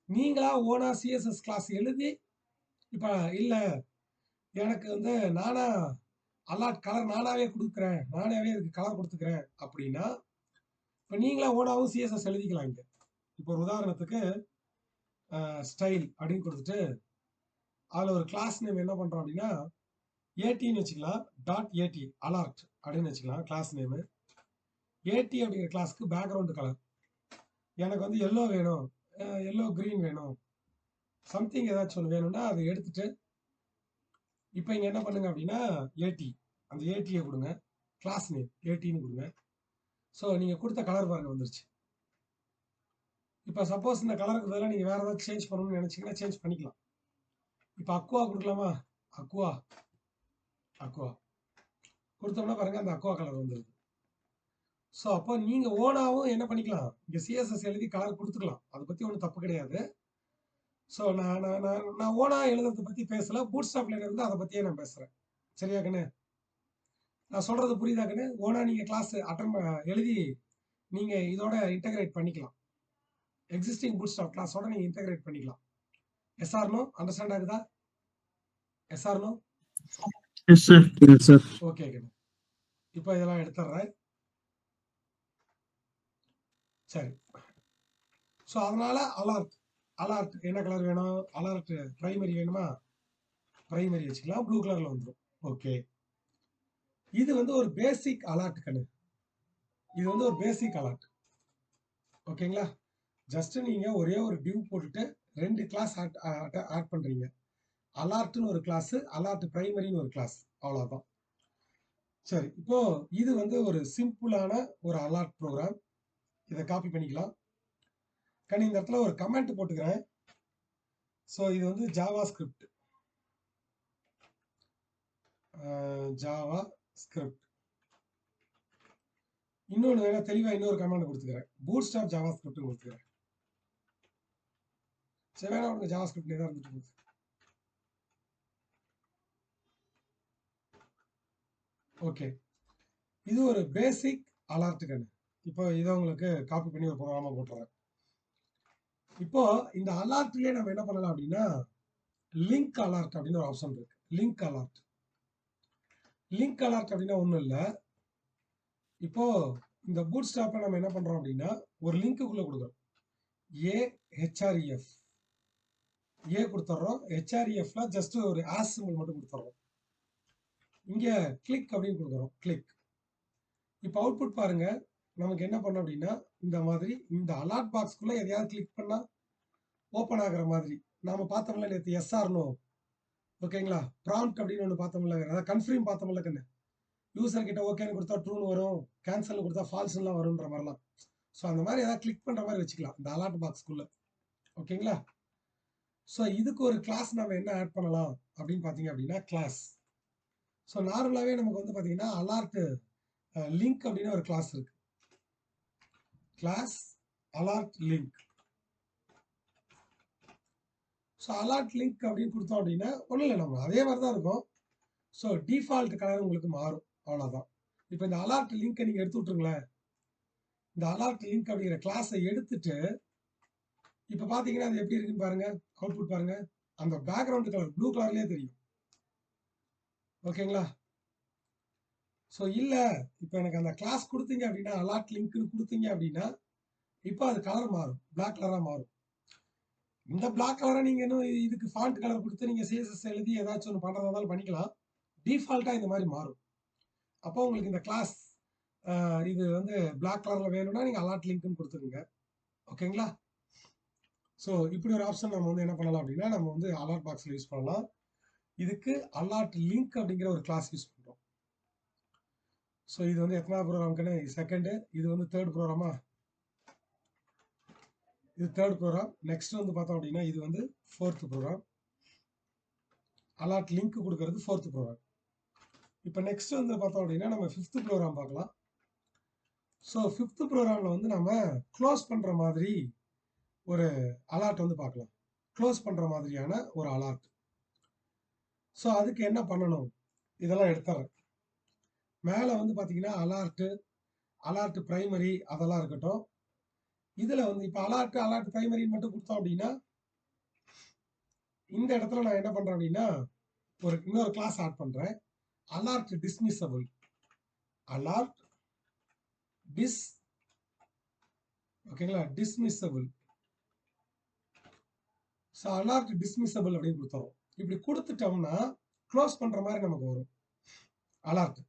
நீங்களா ஓனா சிஎஸ்எஸ் கிளாஸ் எழுதி, இப்ப இல்ல எனக்கு வந்து நானா அலர்ட் கலர் நானாவே குடுக்குறேன். நானாவே இதுக்கு கலர் குடுத்துக்கிறேன் அப்படின்னா, இப்ப நீங்களா ஓனாவும் சிஎஸ்எஸ் எழுதிக்கலாம் இங்க. இப்போ ஒரு உதாரணத்துக்கு ஸ்டைல் அப்படின்னு குடுத்துட்டு, அதுல ஒரு கிளாஸ் நேம் என்ன பண்றோம் அப்படின்னா, ஏடின்னு வச்சுக்கலாம். ஏடி அலர்ட் அப்படின்னு வச்சுக்கலாம் கிளாஸ் நேமு. ஏடி அப்படிங்கிற கிளாஸ்க்கு பேக்ரவுண்ட் கலர். எனக்கு வந்து எல்லோ வேணும். எல்லோ கிரீன் வேணும். சம்திங் ஏதாச்சும் ஒண்ணு வேணும்னா அதை எடுத்துட்டு, இப்ப இங்க என்ன பண்ணுங்க அப்படின்னா, ஏடி அந்த ஏடியை கொடுங்க. கிளாஸ் நேம் ஏடின்னு கொடுங்க. ஸோ நீங்க கொடுத்த கலர் பாருங்க வந்துருச்சு. இப்ப சப்போஸ் இந்த கலருக்கு பதிலாக நீங்க வேற ஏதாவது சேஞ்ச் பண்ணணும்னு நினைச்சீங்கன்னா சேஞ்ச் பண்ணிக்கலாம். இப்ப அக்வா கொடுக்கலாமா? அக்வா அக்வா கொடுத்தோம்னா பாருங்க அந்த அக்வா கலர் வந்துருது. ஸோ அப்போ நீங்க ஓனாவும் என்ன பண்ணிக்கலாம், இங்க சிஎஸ்எஸ் எழுதி கலர் கொடுத்துக்கலாம். அதை பத்தி ஒன்றும் தப்பு கிடையாது. ஸோ நான் நான் நான் நான் ஓனா எழுதுறதை பத்தி பேசல. பூட் ஸ்டாப்ல இருந்து அதை பத்தியே நான் பேசுறேன். சரியா கண்ணு? நான் சொல்றது புரியுதா கண்ணு? ஓனா நீங்க கிளாஸ் எழுதி நீங்க இதோட இன்டகிரேட் பண்ணிக்கலாம். எக்ஸிஸ்டிங் பூட் ஸ்டாப் கிளாஸோட நீங்க இன்டகிரேட் பண்ணிக்கலாம். Yes or no? அண்டர்ஸ்டாண்ட் ஆகுதா? Yes or no? Yes sir. Yes sir. Okay கண்ணு. இப்போ இதெல்லாம் எடுத்துடுறேன். சரி. ஸோ அதனால அலர்ட் அலர்ட் என்ன கலர் வேணும்? அலர்ட் பிரைமரி வேணுமா? பிரைமரி வச்சுக்கலாம். ப்ளூ கலர்ல வந்துடும். ஓகே. இது வந்து ஒரு பேசிக் அலர்ட் கண்ணு. இது வந்து ஒரு பேசிக் அலர்ட். ஓகேங்களா? ஜஸ்ட் நீங்க ஒரே ஒரு டிவ் போட்டுட்டு 2 கிளாஸ் ஆட் பண்றீங்க. அலர்ட்னு ஒரு கிளாஸ், அலர்ட் பிரைமரின்னு ஒரு கிளாஸ். அவ்வளவுதான். சரி. இப்போ இது வந்து ஒரு சிம்பிளான ஒரு அலர்ட் ப்ரோக்ராம். இதை காப்பி பண்ணிக்கலாம். கண்ணு இந்த இடத்துல ஒரு கமெண்ட் போட்டுக்கிறேன். ஸோ இது வந்து ஜாவா ஸ்கிரிப்ட். Java script. இன்னொன்று வேணா தெளிவா இன்னொரு கமெண்ட் கொடுத்துக்கிறேன். பூட் ஸ்டாப் ஜாவா ஸ்கிரிப்ட் கொடுத்துக்கிறேன். சரி வேணா உனக்கு ஜாவா ஸ்கிரிப்ட் தான் இருந்துட்டு போகுது. ஓகே. இது ஒரு பேசிக் அலர்ட் கண்ணு. இப்போ இதை உங்களுக்கு காப்பி பண்ணி ஒரு ப்ரோக்ராமா போட்டுறேன். இப்போ இந்த அலர்ட்லயே நம்ம என்ன பண்ணலாம் அப்படின்னா, லிங்க் அலர்ட் அப்படின்னு ஒரு ஆப்ஷன் இருக்கு. Link alert. லிங்க் அலர்ட் அப்படின்னா ஒண்ணும் இல்ல. இப்போ இந்த பூட் ஸ்டாப்பை நம்ம என்ன பண்றோம் அப்படின்னா, ஒரு லிங்க்குள்ள கொடுக்குறோம். HREF கொடுத்துறோம். HREFல ஜஸ்ட் ஒரு ஆஸ் சிம்பிள் மட்டும் கொடுத்துறோம். இங்க கிளிக் அப்படின்னு கொடுக்குறோம். கிளிக். இப்போ அவுட்புட் பாருங்க. நமக்கு என்ன பண்ணோம் அப்படின்னா, இந்த மாதிரி இந்த அலர்ட் பாக்ஸ்க்குள்ள எதையாவது கிளிக் பண்ணா ஓப்பன் ஆகுற மாதிரி நாம பார்த்தோம்ல நேற்று எஸ்ஆர்னோ. ஓகேங்களா? ப்ராம்ப்ட் அப்படின்னு ஒன்று பார்த்தோம்ல, அதாவது கன்ஃபர்ம் பார்த்தோம்ல கண்ணு. யூசர் கிட்ட ஓகேன்னு கொடுத்தா ட்ரூன்னு வரும், கேன்சல் கொடுத்தா ஃபால்ஸ்லாம் வரும்ன்ற மாதிரிலாம். ஸோ அந்த மாதிரி ஏதாவது கிளிக் பண்ற மாதிரி வச்சுக்கலாம் இந்த அலர்ட் பாக்ஸ்க்குள்ள. ஓகேங்களா? ஸோ இதுக்கு ஒரு கிளாஸ் நம்ம என்ன ஆட் பண்ணலாம் அப்படின்னு பார்த்தீங்க அப்படின்னா, கிளாஸ். ஸோ நார்மலாகவே நமக்கு வந்து பார்த்தீங்கன்னா அலர்ட் லிங்க் அப்படின்னு ஒரு கிளாஸ் இருக்கு. Class alert link. So alert link அப்படின்னு கொடுத்தோம் அப்படின்னா ஒன்றும் இல்லை, நம்ம அதே மாதிரி தான் இருக்கும். ஸோ டிஃபால்ட் கலர் உங்களுக்கு மாறும். அவ்வளோதான். இப்போ இந்த அலர்ட் லிங்கை நீங்கள் எடுத்து விட்டுருங்களேன். இந்த அலர்ட் லிங்க் அப்படிங்கிற கிளாஸை எடுத்துட்டு இப்போ பார்த்தீங்கன்னா அது எப்படி இருக்குன்னு பாருங்க. அவுட்புட் பாருங்க. அந்த பேக்ரவுண்ட் கலர் ப்ளூ கலர்லேயே தெரியும். ஓகேங்களா? ஸோ இல்லை, இப்போ எனக்கு அந்த கிளாஸ் கொடுத்தீங்க அப்படின்னா, அலர்ட் லிங்க்னு கொடுத்தீங்க அப்படின்னா, இப்போ அது கலர் மாறும். பிளாக் கலராக மாறும். இந்த பிளாக் கலரை நீங்கள் இன்னும் இதுக்கு ஃபாண்ட் கலர் கொடுத்து நீங்கள் சிஎஸ்எஸ் எழுதி ஏதாச்சும் ஒன்று பண்ணுறதா இருந்தாலும் பண்ணிக்கலாம். டிஃபால்ட்டாக இந்த மாதிரி மாறும். அப்போ உங்களுக்கு இந்த கிளாஸ் இது வந்து பிளாக் கலரில் வேணும்னா நீங்கள் அலர்ட் லிங்க்னு கொடுத்துருங்க. ஓகேங்களா? ஸோ இப்படி ஒரு ஆப்ஷன் நம்ம வந்து என்ன பண்ணலாம் அப்படின்னா, நம்ம வந்து அலர்ட் பாக்ஸில் யூஸ் பண்ணலாம். இதுக்கு அலர்ட் லிங்க் அப்படிங்கிற ஒரு கிளாஸ் யூஸ் பண்ணுறோம். ஸோ இது வந்து எத்தனாவது ப்ரோக்ராம்க்குன்னு செகண்டு, இது வந்து தேர்ட் ப்ரோக்ராமா? இது தேர்ட் ப்ரோக்ராம். நெக்ஸ்ட் வந்து பார்த்தோம் அப்படின்னா இது வந்து ஃபோர்த் ப்ரோக்ராம். அலர்ட் லிங்க் கொடுக்கறது ஃபோர்த் ப்ரோக்ராம். இப்போ நெக்ஸ்ட் வந்து பார்த்தோம் அப்படின்னா நம்ம ஃபிஃப்த் ப்ரோக்ராம் பார்க்கலாம். ஸோ ஃபிஃப்த் ப்ரோக்ராமில் வந்து நம்ம க்ளோஸ் பண்ணுற மாதிரி ஒரு அலர்ட் வந்து பார்க்கலாம். க்ளோஸ் பண்ணுற மாதிரியான ஒரு அலர்ட். ஸோ அதுக்கு என்ன பண்ணணும் இதெல்லாம் எடுத்துறேன். மேலே வந்து பார்த்தீங்கன்னா அலர்ட் பிரைமரி அதெல்லாம் இருக்கட்டும். இதில் வந்து இப்போ அலர்ட் பிரைமரின்னு மட்டும் கொடுத்தோம் அப்படின்னா இந்த இடத்துல நான் என்ன பண்ணுறேன் அப்படின்னா இன்னொரு கிளாஸ் ஆட் பண்ணுறேன். அலர்ட் டிஸ்மிஸபிள் அலர்ட் ஓகேங்களா டிஸ்மிஸபிள். ஸோ அலர்ட் டிஸ்மிஸபிள் அப்படின்னு கொடுத்தோம். இப்படி கொடுத்துட்டோம்னா க்ளோஸ் பண்ணுற மாதிரி நமக்கு வரும் அலர்ட்.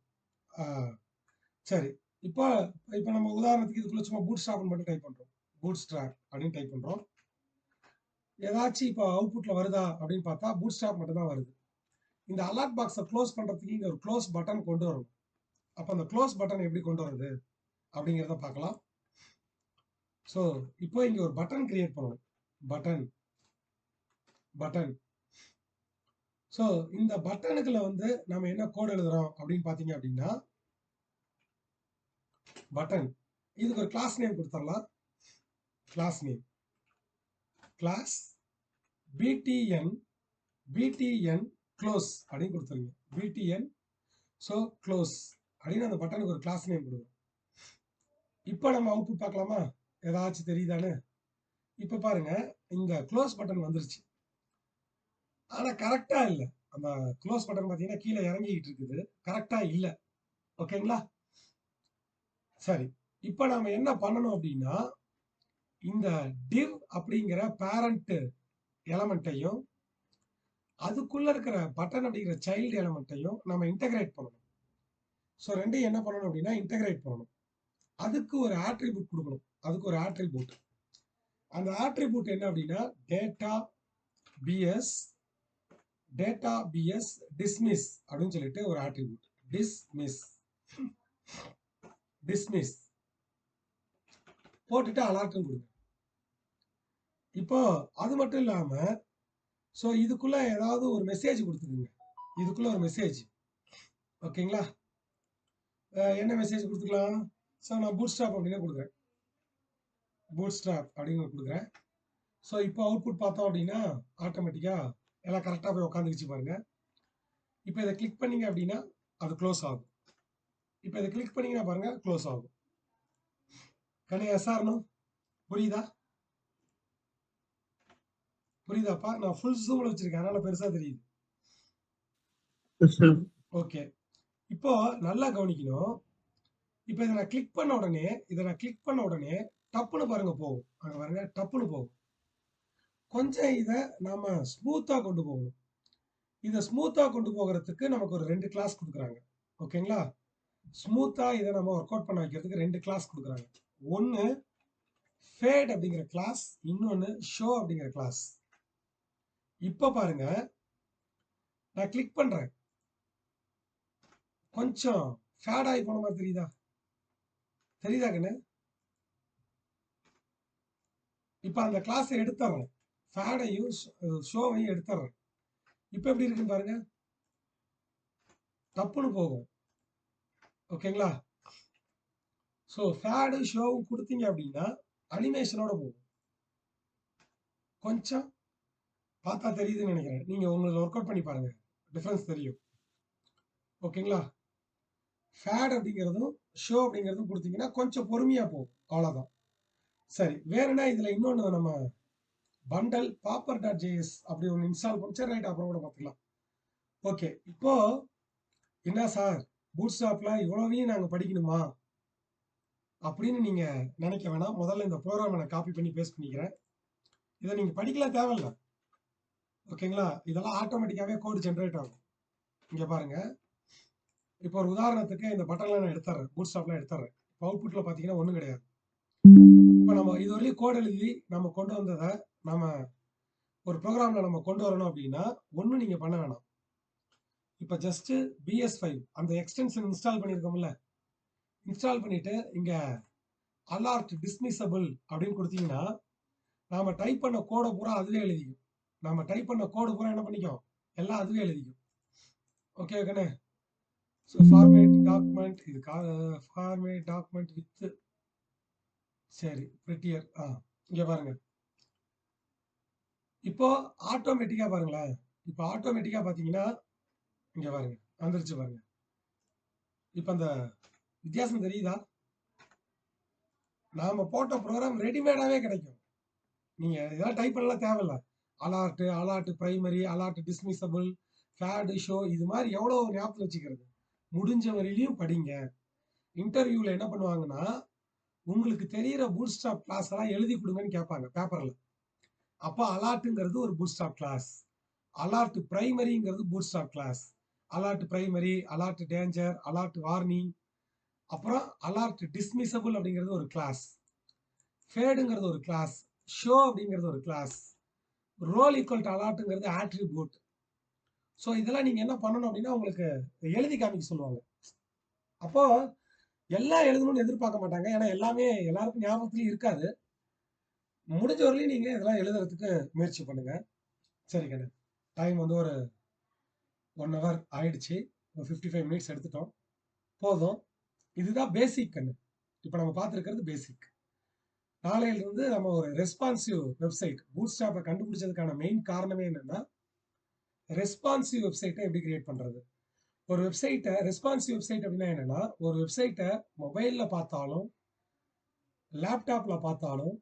சரி, இப்போ இப்போ நம்ம உதாரணத்துக்கு இதுக்குள்ள சும்மா பூட் ஸ்ட்ராப் மட்டும் டைப் பண்ணுறோம். பூட் ஸ்ட்ராப் அப்படின்னு டைப் பண்ணுறோம். ஏதாச்சும் இப்போ அவுட்புட்டில் வருதா அப்படின்னு பார்த்தா பூட் ஸ்ட்ராப் மட்டும் தான் வருது. இந்த அலர்ட் பாக்ஸை க்ளோஸ் பண்ணுறதுக்கு இங்கே ஒரு க்ளோஸ் பட்டன் கொண்டு வரணும். அப்போ அந்த க்ளோஸ் பட்டன் எப்படி கொண்டு வருது அப்படிங்கிறத பார்க்கலாம். ஸோ இப்போ இங்கே ஒரு பட்டன் கிரியேட் பண்ணணும். பட்டன். ஸோ இந்த பட்டனுக்குள்ள வந்து நம்ம என்ன கோட் எழுதுறோம் அப்படின்னு பார்த்தீங்க அப்படின்னா பட்டன் இதுக்கு ஒரு கிளாஸ் நேம் கொடுத்துடலாம். கிளாஸ் BTN க்ளோஸ் அப்படின்னு கொடுத்துருங்க. BTN ஸோ க்ளோஸ் அப்படின்னு அந்த பட்டனுக்கு ஒரு கிளாஸ் நேம் கொடுக்கும். இப்போ நம்ம அவுட்புட் பார்க்கலாமா, ஏதாச்சும் தெரியுதானு? இப்போ பாருங்க, இந்த க்ளோஸ் பட்டன் வந்துருச்சு. ஆனால் கரெக்டாக இல்லை. அந்த க்ளோஸ் பட்டன் பார்த்தீங்கன்னா கீழே இறங்கிக்கிட்டு இருக்குது, கரெக்டாக இல்லை. ஓகேங்களா? சரி, இப்போ நாம என்ன பண்ணணும் அப்படின்னா இந்த div அப்படிங்கிற பேரண்ட் எலமெண்ட்டையும் அதுக்குள்ள இருக்கிற பட்டன் அப்படிங்கிற சைல்டு எலமெண்ட்டையும் நம்ம இன்டகிரேட் பண்ணணும். ஸோ ரெண்டையும் என்ன பண்ணணும் அப்படின்னா இன்டகிரேட் பண்ணணும். அதுக்கு ஒரு ஆட்ரிபியூட் கொடுக்கணும். அந்த ஆட்ரிபியூட் என்ன அப்படின்னா டேட்டா பிஎஸ் டிஸ்மிஸ் அப்படின்னு சொல்லிட்டு ஒரு ஆட்ரிபியூட் டிஸ்மிஸ் போட்டுட்டு அலர்ட்டும் கொடுங்க. இப்போ அது மட்டும் இல்லாம ஸோ இதுக்குள்ள ஏதாவது ஒரு மெசேஜ் கொடுத்துக்குங்க. இதுக்குள்ள ஒரு மெசேஜ், ஓகேங்களா? என்ன மெசேஜ் கொடுத்துக்கலாம்? ஸோ நான் பூட் ஸ்ட்ராப் அப்படின்னு கொடுக்குறேன். ஸோ இப்போ அவுட்புட் பார்த்தோம் அப்படின்னா ஆட்டோமேட்டிக்கா எல்லாம் கரெக்டாக போய் உட்காந்துக்கிச்சு பாருங்க. இப்போ இதை கிளிக் பண்ணீங்க அப்படின்னா அது க்ளோஸ் ஆகும். இப்போ இதை கிளிக் பண்ணீங்கன்னா பாருங்க க்ளோஸ் ஆகும். எஸ்ஆர்னோ புரியுதாப்பா? நான் ஃபுல் ஜூம்ல வச்சிருக்கேன், அதனால பெருசா தெரியுது. Yes, sir. ஓகே, இப்போ நல்லா கவனிக்கணும். இப்போ இதை நான் கிளிக் பண்ண உடனே டப்புன்னு பாருங்க போகும். அங்க பாருங்க டப்புன்னு போகும். கொஞ்சம் இதை நாம ஸ்மூத்தா கொண்டு போகணும். இதை ஸ்மூத்தா கொண்டு போகிறதுக்கு நமக்கு ஒரு 2 கிளாஸ் கொடுக்குறாங்க. ஓகேங்களா? ஸ்மூத்தா இதை நம்ம ஒர்க் அவுட் பண்ண வைக்கிறதுக்கு 2 கிளாஸ் கொடுக்குறாங்க. ஒன்னு ஃபேட் அப்படிங்கிற கிளாஸ், இன்னொன்னு ஷோ அப்படிங்கிற கிளாஸ். இப்போ பாருங்க, நான் கிளிக் பண்றேன், கொஞ்சம் ஃபேட் ஆகி போன மாதிரி தெரியுதா கண்ணு? இப்போ அந்த கிளாஸ் எடுத்துறேன், ஃபேடையும் ஷோவையும் எடுத்துறேன். இப்போ எப்படி இருக்குன்னு பாருங்க, டப்புன்னு போகும். ஓகேங்களா? ஸோ ஃபேடு ஷோவும் கொடுத்தீங்க அப்படின்னா அனிமேஷனோட போகும். கொஞ்சம் பார்த்தா தெரியுதுன்னு நினைக்கிறேன். நீங்க உங்களுக்கு ஒர்க் அவுட் பண்ணி பாருங்க, டிஃபரன்ஸ் தெரியும். ஓகேங்களா? ஃபேட் அப்படிங்கிறதும் ஷோ அப்படிங்கிறதும் கொடுத்தீங்கன்னா கொஞ்சம் பொறுமையா போகும், அவ்வளவுதான். சரி, வேற என்ன இதுல இன்னொன்று நம்ம பண்டல் paper.js அப்படி ஒன்று இன்ஸ்டால் பண்ணி, சரி ரைட், அப்புறம் கூட பார்த்துக்கலாம். ஓகே, இப்போ என்ன சார் பூட் ஸ்ட்ராப்ல இவ்வளவையும் நாங்கள் படிக்கணுமா அப்படின்னு நீங்க நினைக்க வேணாம். முதல்ல இந்த ப்ரோக்ராம் நான் காப்பி பண்ணி பேஸ்ட் பண்ணிக்கிறேன். இதை நீங்க படிக்கலாம் தேவையில்லை. ஓகேங்களா? இதெல்லாம் ஆட்டோமேட்டிக்காவே கோடு ஜென்ரேட் ஆகும். இங்க பாருங்க, இப்போ ஒரு உதாரணத்துக்கு இந்த பட்டன்ல நான் எடுத்துறேன், பூட் ஸ்ட்ராப்ல எடுத்துறேன். இப்போ அவுட்புட்ல பாத்தீங்கன்னா ஒன்றும் கிடையாது. இப்போ நம்ம இது வரையும் கோட் எழுதி நம்ம கொண்டு வந்ததை நம்ம ஒரு ப்ரோக்ராம்ல நம்ம கொண்டு வரணும் அப்படின்னா ஒன்றும் நீங்க பண்ண வேணாம். இப்போ ஜஸ்ட் BS5 அந்த எக்ஸ்டென்ஷன் இன்ஸ்டால் பண்ணியிருக்கோம்ல, இன்ஸ்டால் பண்ணிட்டு இங்க அலர்ட் டிஸ்மிஸபிள் அப்படின்னு கொடுத்தீங்கன்னா நாம டைப் பண்ண கோடை பூரா அதுவே எழுதிக்கும். என்ன பண்ணிக்கும், எல்லாம் அதுவே எழுதிக்கும். ஓகே ஓகேண்ணே? ஸோ ஃபார்மேட் டாக்குமெண்ட், இது ஃபார்மேட் டாக்குமெண்ட் வித், சரி ப்ரிட்டியர். இங்க பாருங்க, இப்போ ஆட்டோமேட்டிக்கா பாருங்களேன். இப்போ ஆட்டோமேட்டிக்கா பாத்தீங்கன்னா இங்க பாருங்க. வந்துருச்சு பாருங்க. இப்ப அந்த வித்தியாசம் தெரியுதா? நாம போட்ட ப்ரோகிராம் ரெடிமேடாவே கிடைக்கும். நீங்க இதெல்லாம் டைப் பண்ணலாம் தேவையில்ல. Alert primary, alert dismissible, fade show இது மாரி எவ்வளோ ஞாபகத்துல வச்சுக்கிறது. முடிஞ்ச வரையிலயும் படிங்க. இன்டர்வியூல என்ன பண்ணுவாங்கன்னா, உங்களுக்கு தெரியிற பூட்ஸ்ட்ராப் கிளாஸ் எல்லாம் எழுதி குடுங்கன்னு கேட்பாங்க பேப்பர்ல. அப்ப அலார்ட்ங்கிறது ஒரு பூட்ஸ்ட்ராப் கிளாஸ். அலார்ட் பிரைமரிங்கிறது bootstrap class. Alert primary, alert danger, alert warning, அப்புறம் அலார்ட் டிஸ்மிஸபிள் அப்படிங்கிறது ஒரு கிளாஸ். ஃபேடுங்கிறது ஒரு கிளாஸ். ஷோ அப்படிங்கிறது ஒரு கிளாஸ். ரோல் ஈக்குவல் டு அலார்ட்ங்கிறது ஆட்ரிபியூட். ஸோ இதெல்லாம் நீங்க என்ன பண்ணணும் அப்படின்னா உங்களுக்கு எழுதி காமிக்க சொல்லுவாங்க. அப்போ எல்லாம் எழுதணும்னு எதிர்பார்க்க மாட்டாங்க. ஏன்னா எல்லாமே எல்லாருக்கும் ஞாபகத்திலயும் இருக்காது. முடிஞ்ச வரையிலும் நீங்க இதெல்லாம் எழுதுறதுக்கு முயற்சி பண்ணுங்க. சரி கண்ணு. டைம் வந்து ஒரு 1 ஹவர் ஆயிடுச்சு. ஒரு 55 மினிட்ஸ் எடுத்துட்டோம். போதும். இதுதான் பேசிக் கண்ணு. இப்ப நம்ம பார்த்திருக்கிறது பேசிக். நாளையிலிருந்து நம்ம ஒரு ரெஸ்பான்சிவ் வெப்சைட் பூட்ஸ்ட்ராப்பை கண்டுபிடிச்சதுக்கான மெயின் காரணமே என்னன்னா, ரெஸ்பான்சிவ் வெப்சைட்டை எப்படி கிரியேட் பண்றது? ஒரு வெப்சைட்டை ரெஸ்பான்சிவ் வெப்சைட் அப்படின்னா என்னன்னா, ஒரு வெப்சைட்டை மொபைல்ல பார்த்தாலும், லேப்டாப்ல பார்த்தாலும்,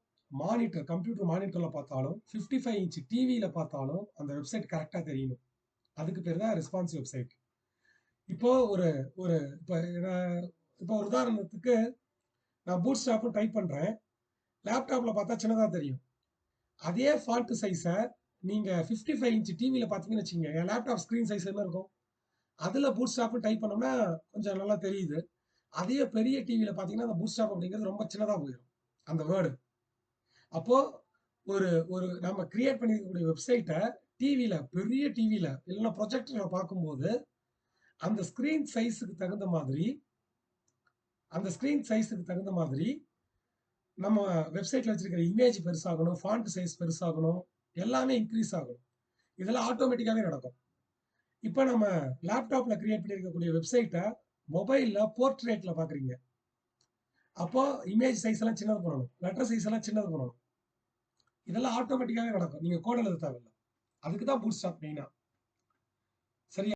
கம்ப்யூட்டர் மானிட்டர்ல பார்த்தாலும், 55 இன்ச் டிவியில பார்த்தாலும் அந்த வெப்சைட் கரெக்ட்டா தெரியணும். அதுக்கு பேர் தான் ரெஸ்பான்சிவ் வெப்சைட். இப்போ ஒரு ஒரு இப்ப நான் இப்போ ஒரு உதாரணத்துக்கு நான் பூட்ஸ்ட்ராப்னு டைப் பண்றேன். லேப்டாப்ல பார்த்தா சின்னதா தெரியும். அதே ஃபாண்ட் சைஸ நீங்க 55 இன்ச் டிவியில பார்த்தீங்கன்னு வச்சுக்கங்க, என் லேப்டாப் ஸ்கிரீன் சைஸ் என்ன இருக்கும்? அதுல பூட்ஸ்ட்ராப்னு டைப் பண்ணோம்னா கொஞ்சம் நல்லா தெரியுது. அதே பெரிய டிவியில பார்த்தீங்கன்னா, அந்த பூட்ஸ்ட்ராப் அப்படிங்கிறது ரொம்ப சின்னதா போயிரும். அந்த வேர்டு. அப்போ ஒரு ஒரு நம்ம கிரியேட் பண்ணியிருக்கக்கூடிய வெப்சைட்ட பெரிய டிவியில இல்லன்னா ப்ரொஜெக்டர்ல பார்க்கும்போது, அந்த ஸ்கிரீன் சைஸ்க்கு தகுந்த மாதிரி நம்ம வெப்சைட்ல வச்சிருக்கிற இமேஜ் பெருசாகணும், ஃபாண்ட் சைஸ் பெருசாகணும், எல்லாமே இன்கிரீஸ் ஆகணும். இதெல்லாம் ஆட்டோமேட்டிக்காவே நடக்கும். இப்ப நம்ம லேப்டாப்ல கிரியேட் பண்ணியிருக்கக்கூடிய வெப்சைட்ட மொபைல்ல போர்ட்ரேட்ல பார்க்குறீங்க. அப்போ இமேஜ் சைஸ் எல்லாம் சின்னது பண்ணணும். லெட்டர் சைஸ் எல்லாம் சின்னது பண்ணணும். இதெல்லாம் ஆட்டோமேட்டிக்காவே நடக்கும். நீங்க கோட் எழுத தேவையில்ல. அதுக்கு தான் பூட்ஸ்ட்ராப் மெயினா.